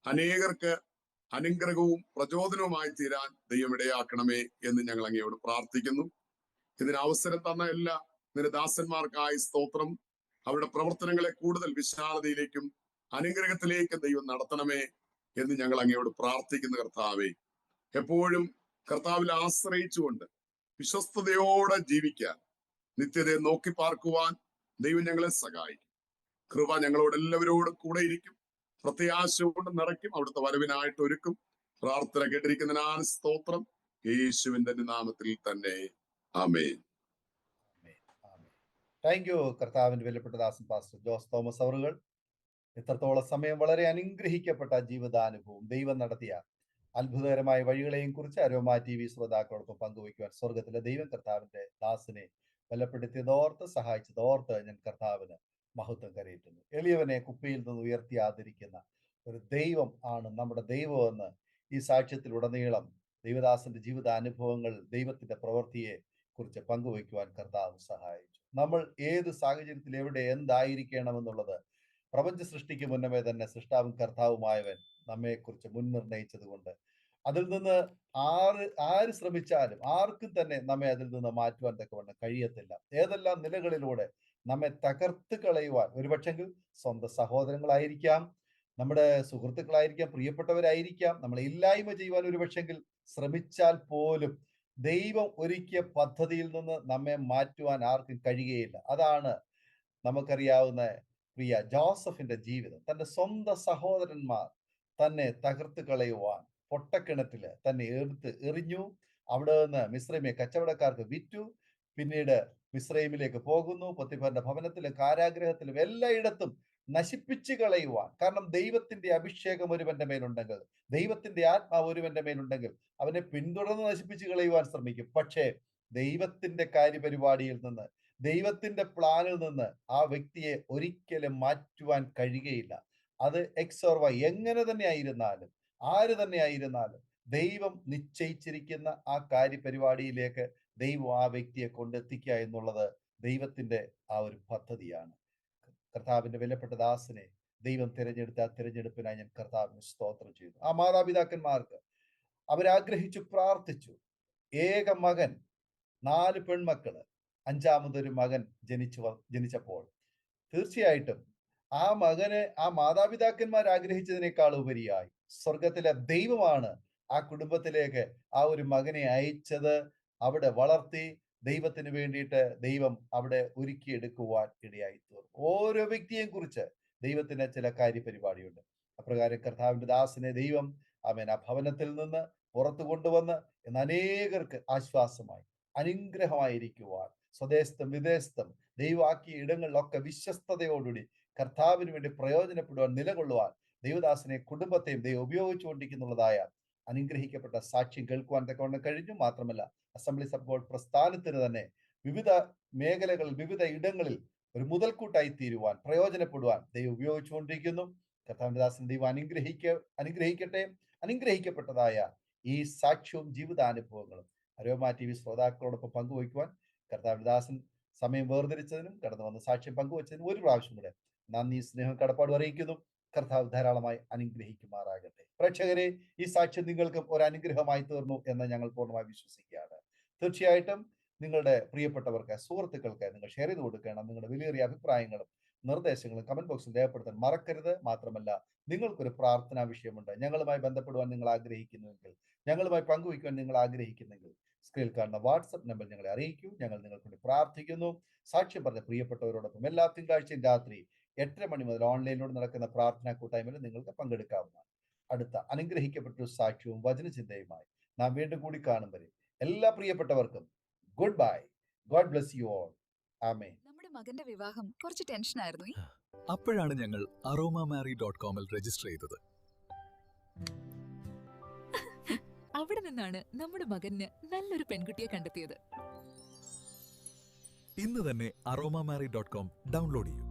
അനേകർക്ക് അനുഗ്രഹവും പ്രചോദനവുമായി തീരാൻ ദൈവം ഇടയാക്കണമേ എന്ന് ഞങ്ങൾ അങ്ങയോട് പ്രാർത്ഥിക്കുന്നു. ഇതിന് അവസരം തന്ന എല്ലാ നിന്റെ ദാസന്മാർക്കായി സ്തോത്രം. അവരുടെ പ്രവർത്തനങ്ങളെ കൂടുതൽ വിശാലതയിലേക്കും അനുഗ്രഹത്തിലേക്കും ദൈവം നടത്തണമേ എന്ന് ഞങ്ങൾ അങ്ങയോട് പ്രാർത്ഥിക്കുന്ന കർത്താവേ, എപ്പോഴും കർത്താവിൽ ആശ്രയിച്ചുകൊണ്ട് വിശ്വസ്തയോടെ ജീവിക്കാൻ, നിത്യതയെ നോക്കി പാർക്കുവാൻ ദൈവം ഞങ്ങളെ സഹായിക്കും. കൃപ ഞങ്ങളോട് എല്ലാവരോടും കൂടെ ഇരിക്കും. പ്രത്യാശ കൊണ്ട് നിറയ്ക്കും. അവിടുത്തെ വരവിനായിട്ട് ഒരുക്കും. പ്രാർത്ഥന കേട്ടിരിക്കുന്നതിനാൽ സ്തോത്രം. യേശുവിന്റെ നാമത്തിൽ തന്നെ ആമേൻ. താങ്ക് യു കർത്താവിന്റെ വിലപ്പെട്ട ദാസൻ പാസ്റ്റർ ജോസ് തോമസ് അവറുകൾ. ഇത്രത്തോളം സമയം വളരെ അനുഗ്രഹിക്കപ്പെട്ട ജീവിതാനുഭവം, ദൈവം നടത്തിയ അത്ഭുതകരമായ വഴികളെയും കുറിച്ച് അരോമ TV ശ്രോതാക്കളോടൊപ്പം പങ്കുവയ്ക്കുവാൻ സ്വർഗത്തിലെ ദൈവം കർത്താവിന്റെ ദാസനെ ബലപ്പെടുത്തിയതോർത്ത് സഹായിച്ചതോർത്ത് ഞാൻ കർത്താവിന് മഹത്വം കരയറ്റുന്നു. എളിയവനെ കുപ്പിയിൽ നിന്ന് ഉയർത്തി ആദരിക്കുന്ന ഒരു ദൈവം ആണ് നമ്മുടെ ദൈവമെന്ന് ഈ സാക്ഷ്യത്തിലുടനീളം ദൈവദാസന്റെ ജീവിതാനുഭവങ്ങൾ, ദൈവത്തിന്റെ പ്രവൃത്തിയെ കുറിച്ച് പങ്കുവയ്ക്കുവാൻ കർത്താവ് സഹായിച്ചു. നമ്മൾ ഏത് സാഹചര്യത്തിൽ എവിടെ എന്തായിരിക്കണമെന്നുള്ളത് പ്രപഞ്ച സൃഷ്ടിക്ക് മുന്നമേ തന്നെ സൃഷ്ടാവും കർത്താവുമായവൻ നമ്മെക്കുറിച്ച് മുൻനിർണയിച്ചത് കൊണ്ട് അതിൽ നിന്ന് ആര് ശ്രമിച്ചാലും ആർക്കും തന്നെ നമ്മെ അതിൽ നിന്ന് മാറ്റുവാൻ തക്കവണ്ണം കഴിയത്തില്ല. ഏതെല്ലാം നിലകളിലൂടെ നമ്മെ തകർത്ത് കളയുവാൻ, ഒരുപക്ഷെങ്കിൽ സ്വന്തം സഹോദരങ്ങളായിരിക്കാം, നമ്മുടെ സുഹൃത്തുക്കളായിരിക്കാം, പ്രിയപ്പെട്ടവരായിരിക്കാം, നമ്മളെ ഇല്ലായ്മ ചെയ്യുവാൻ ഒരുപക്ഷെങ്കിൽ ശ്രമിച്ചാൽ പോലും ദൈവം ഒരുക്കിയ പദ്ധതിയിൽ നിന്ന് നമ്മെ മാറ്റുവാൻ ആർക്കും കഴിയുകയില്ല. അതാണ് നമുക്കറിയാവുന്ന പ്രിയ ജോസഫിന്റെ ജീവിതം. തന്റെ സ്വന്തം സഹോദരന്മാർ തന്നെ തകർത്ത് കളയുവാൻ പൊട്ടക്കിണറ്റില് തന്നെ എറിഞ്ഞു. അവിടെ നിന്ന് മിസ്രൈമിലെ കച്ചവടക്കാർക്ക് വിറ്റു. പിന്നീട് മിസ്രൈമിലേക്ക് പോകുന്നു. പൊത്തിഫറിന്റെ ഭവനത്തിലും കാരാഗ്രഹത്തിലും എല്ലായിടത്തും നശിപ്പിച്ചു കളയുവാൻ. കാരണം ദൈവത്തിന്റെ അഭിഷേകം ഒരുവന്റെ മേലുണ്ടെങ്കിൽ, ദൈവത്തിന്റെ ആത്മാവ് ഒരുവന്റെ മേലുണ്ടെങ്കിൽ അവനെ പിന്തുടർന്ന് നശിപ്പിച്ചു കളയുവാൻ ശ്രമിക്കും. പക്ഷേ ദൈവത്തിന്റെ കാര്യപരിപാടിയിൽ നിന്ന്, ദൈവത്തിന്റെ പ്ലാനിൽ നിന്ന് ആ വ്യക്തിയെ ഒരിക്കലും മാറ്റുവാൻ കഴിയുകയില്ല. അത് എക്സ് ഓർ വൈ എങ്ങനെ തന്നെ ആയിരുന്നാലും, ആര് തന്നെ ആയിരുന്നാലും, ദൈവം നിശ്ചയിച്ചിരിക്കുന്ന ആ കാര്യപരിപാടിയിലേക്ക് ദൈവം ആ വ്യക്തിയെ കൊണ്ടെത്തിക്കുക എന്നുള്ളത് ദൈവത്തിന്റെ ആ ഒരു പദ്ധതിയാണ്. കർത്താവിന്റെ വിലപ്പെട്ട ദാസനെ ദൈവം തിരഞ്ഞെടുത്ത ആ തിരഞ്ഞെടുപ്പിനായി ഞാൻ കർത്താവിന് സ്തോത്രം ചെയ്യുന്നു. ആ മാതാപിതാക്കന്മാർക്ക് അവരാഗ്രഹിച്ചു പ്രാർത്ഥിച്ചു. ഏക മകൻ, 4 പെൺമക്കള്, 5ാമതൊരു മകൻ ജനിച്ചപ്പോൾ തീർച്ചയായിട്ടും ആ മകനെ ആ മാതാപിതാക്കന്മാർ ആഗ്രഹിച്ചതിനേക്കാൾ ഉപരിയായി സ്വർഗത്തിലെ ദൈവമാണ് ആ കുടുംബത്തിലേക്ക് ആ ഒരു മകനെ അയച്ചത്. അവിടെ വളർത്തി ദൈവത്തിന് വേണ്ടിയിട്ട് ദൈവം അവിടെ ഒരുക്കിയെടുക്കുവാൻ ഇടയായി തീർന്നു. ഓരോ വ്യക്തിയെയും കുറിച്ച് ദൈവത്തിന് ചില കാര്യപരിപാടിയുണ്ട്. അപ്രകാരം കർത്താവിന്റെ ദാസനെ ദൈവം ആ ഭവനത്തിൽ നിന്ന് പുറത്തു കൊണ്ടുവന്ന് ഇന്ന് അനേകർക്ക് ആശ്വാസമായി, അനുഗ്രഹമായിരിക്കുവാൻ, സ്വദേശത്തും വിദേശത്തും ദൈവമാക്കിയ ഇടങ്ങളിലൊക്കെ വിശ്വസ്തയോടുകൂടി കർത്താവിന് വേണ്ടി പ്രയോജനപ്പെടുവാൻ, നിലകൊള്ളുവാൻ ദൈവദാസനെ കുടുംബത്തെയും ദൈവം ഉപയോഗിച്ചുകൊണ്ടിരിക്കുന്നുള്ളതായ അനുഗ്രഹിക്കപ്പെട്ട സാക്ഷ്യം കേൾക്കുവാൻ തക്കവണ്ണം കഴിഞ്ഞു. മാത്രമല്ല അസംബ്ലീസ് ഓഫ് ഗോഡ് പ്രസ്ഥാനത്തിന് തന്നെ വിവിധ മേഖലകളിൽ, വിവിധ ഇടങ്ങളിൽ ഒരു മുതൽക്കൂട്ടായി തീരുവാൻ, പ്രയോജനപ്പെടുവാൻ ദൈവം ഉപയോഗിച്ചുകൊണ്ടിരിക്കുന്നു. കർത്താവിന്റെ ദാസൻ ദൈവം അനുഗ്രഹിക്കട്ടെ. അനുഗ്രഹിക്കപ്പെട്ടതായ ഈ സാക്ഷ്യവും ജീവിതാനുഭവങ്ങളും അരോമ TV ശ്രോതാക്കളോടൊപ്പം പങ്കുവയ്ക്കുവാൻ കർത്താവിന്റെ ദാസൻ സമയം വേർതിരിച്ചതിനും കടന്നു വന്ന് സാക്ഷ്യം പങ്കുവച്ചതിനും ഒരു പ്രാവശ്യം കൂടെ നന്ദി, സ്നേഹം, കടപ്പാടും അറിയിക്കുന്നു. കർത്താവ് ധാരാളമായി അനുഗ്രഹിക്കുമാറാകട്ടെ. പ്രേക്ഷകരെ, ഈ സാക്ഷ്യം നിങ്ങൾക്കും ഒരു അനുഗ്രഹമായി തീർന്നു എന്ന് ഞങ്ങൾ പൂർണ്ണമായി വിശ്വസിക്കുകയാണ്. തീർച്ചയായിട്ടും നിങ്ങളുടെ പ്രിയപ്പെട്ടവർക്ക്, സുഹൃത്തുക്കൾക്ക് നിങ്ങൾ ഷെയർ ചെയ്ത് കൊടുക്കണം. നിങ്ങളുടെ വിലയേറിയ അഭിപ്രായങ്ങളും നിർദ്ദേശങ്ങളും കമന്റ് ബോക്സിൽ രേഖപ്പെടുത്താൻ മറക്കരുത്. മാത്രമല്ല, നിങ്ങൾക്കൊരു പ്രാർത്ഥനാ വിഷയമുണ്ട്, ഞങ്ങളുമായി ബന്ധപ്പെടുവാൻ നിങ്ങൾ ആഗ്രഹിക്കുന്നുവെങ്കിൽ, ഞങ്ങളുമായി പങ്കുവയ്ക്കുവാൻ നിങ്ങൾ ആഗ്രഹിക്കുന്നെങ്കിൽ സ്ക്രീനിൽ കാണുന്ന വാട്സപ്പ് നമ്പർ ഞങ്ങളെ അറിയിക്കൂ. ഞങ്ങൾ നിങ്ങൾക്ക് വേണ്ടി പ്രാർത്ഥിക്കുന്നു. സാക്ഷ്യം പറഞ്ഞ പ്രിയപ്പെട്ടവരോടൊപ്പം എല്ലാ തിങ്കളാഴ്ചയും രാത്രി 8:30 മണി മുതൽ ഓൺലൈനിലൂടെ നടക്കുന്ന പ്രാർത്ഥനാ കൂട്ടായ്മയിൽ നിങ്ങൾക്ക് പങ്കെടുക്കാവുന്നതാണ്. അടുത്ത അനുഗ്രഹിക്കപ്പെട്ട സാക്ഷ്യവും വചനചിന്തയുമായി നാം വീണ്ടും കൂടി കാണും വരെ എല്ലാ പ്രിയപ്പെട്ടവർക്കും goodbye. God bless you all. ആമേൻ. നമ്മുടെ മകന്റെ വിവാഹം കുറച്ച് ടെൻഷനായിരുന്നു. അപ്പോഴാണ് ഞങ്ങൾ aromamary.com രജിസ്റ്റർ ചെയ്തത്. അവിടെ നിന്നാണ് നമ്മുടെ മകന് നല്ലൊരു പെൺകുട്ടിയെ കണ്ടെത്തിയത്. ഇന്ന് തന്നെ aromamary.com ഡൗൺലോഡ് ചെയ്യൂ.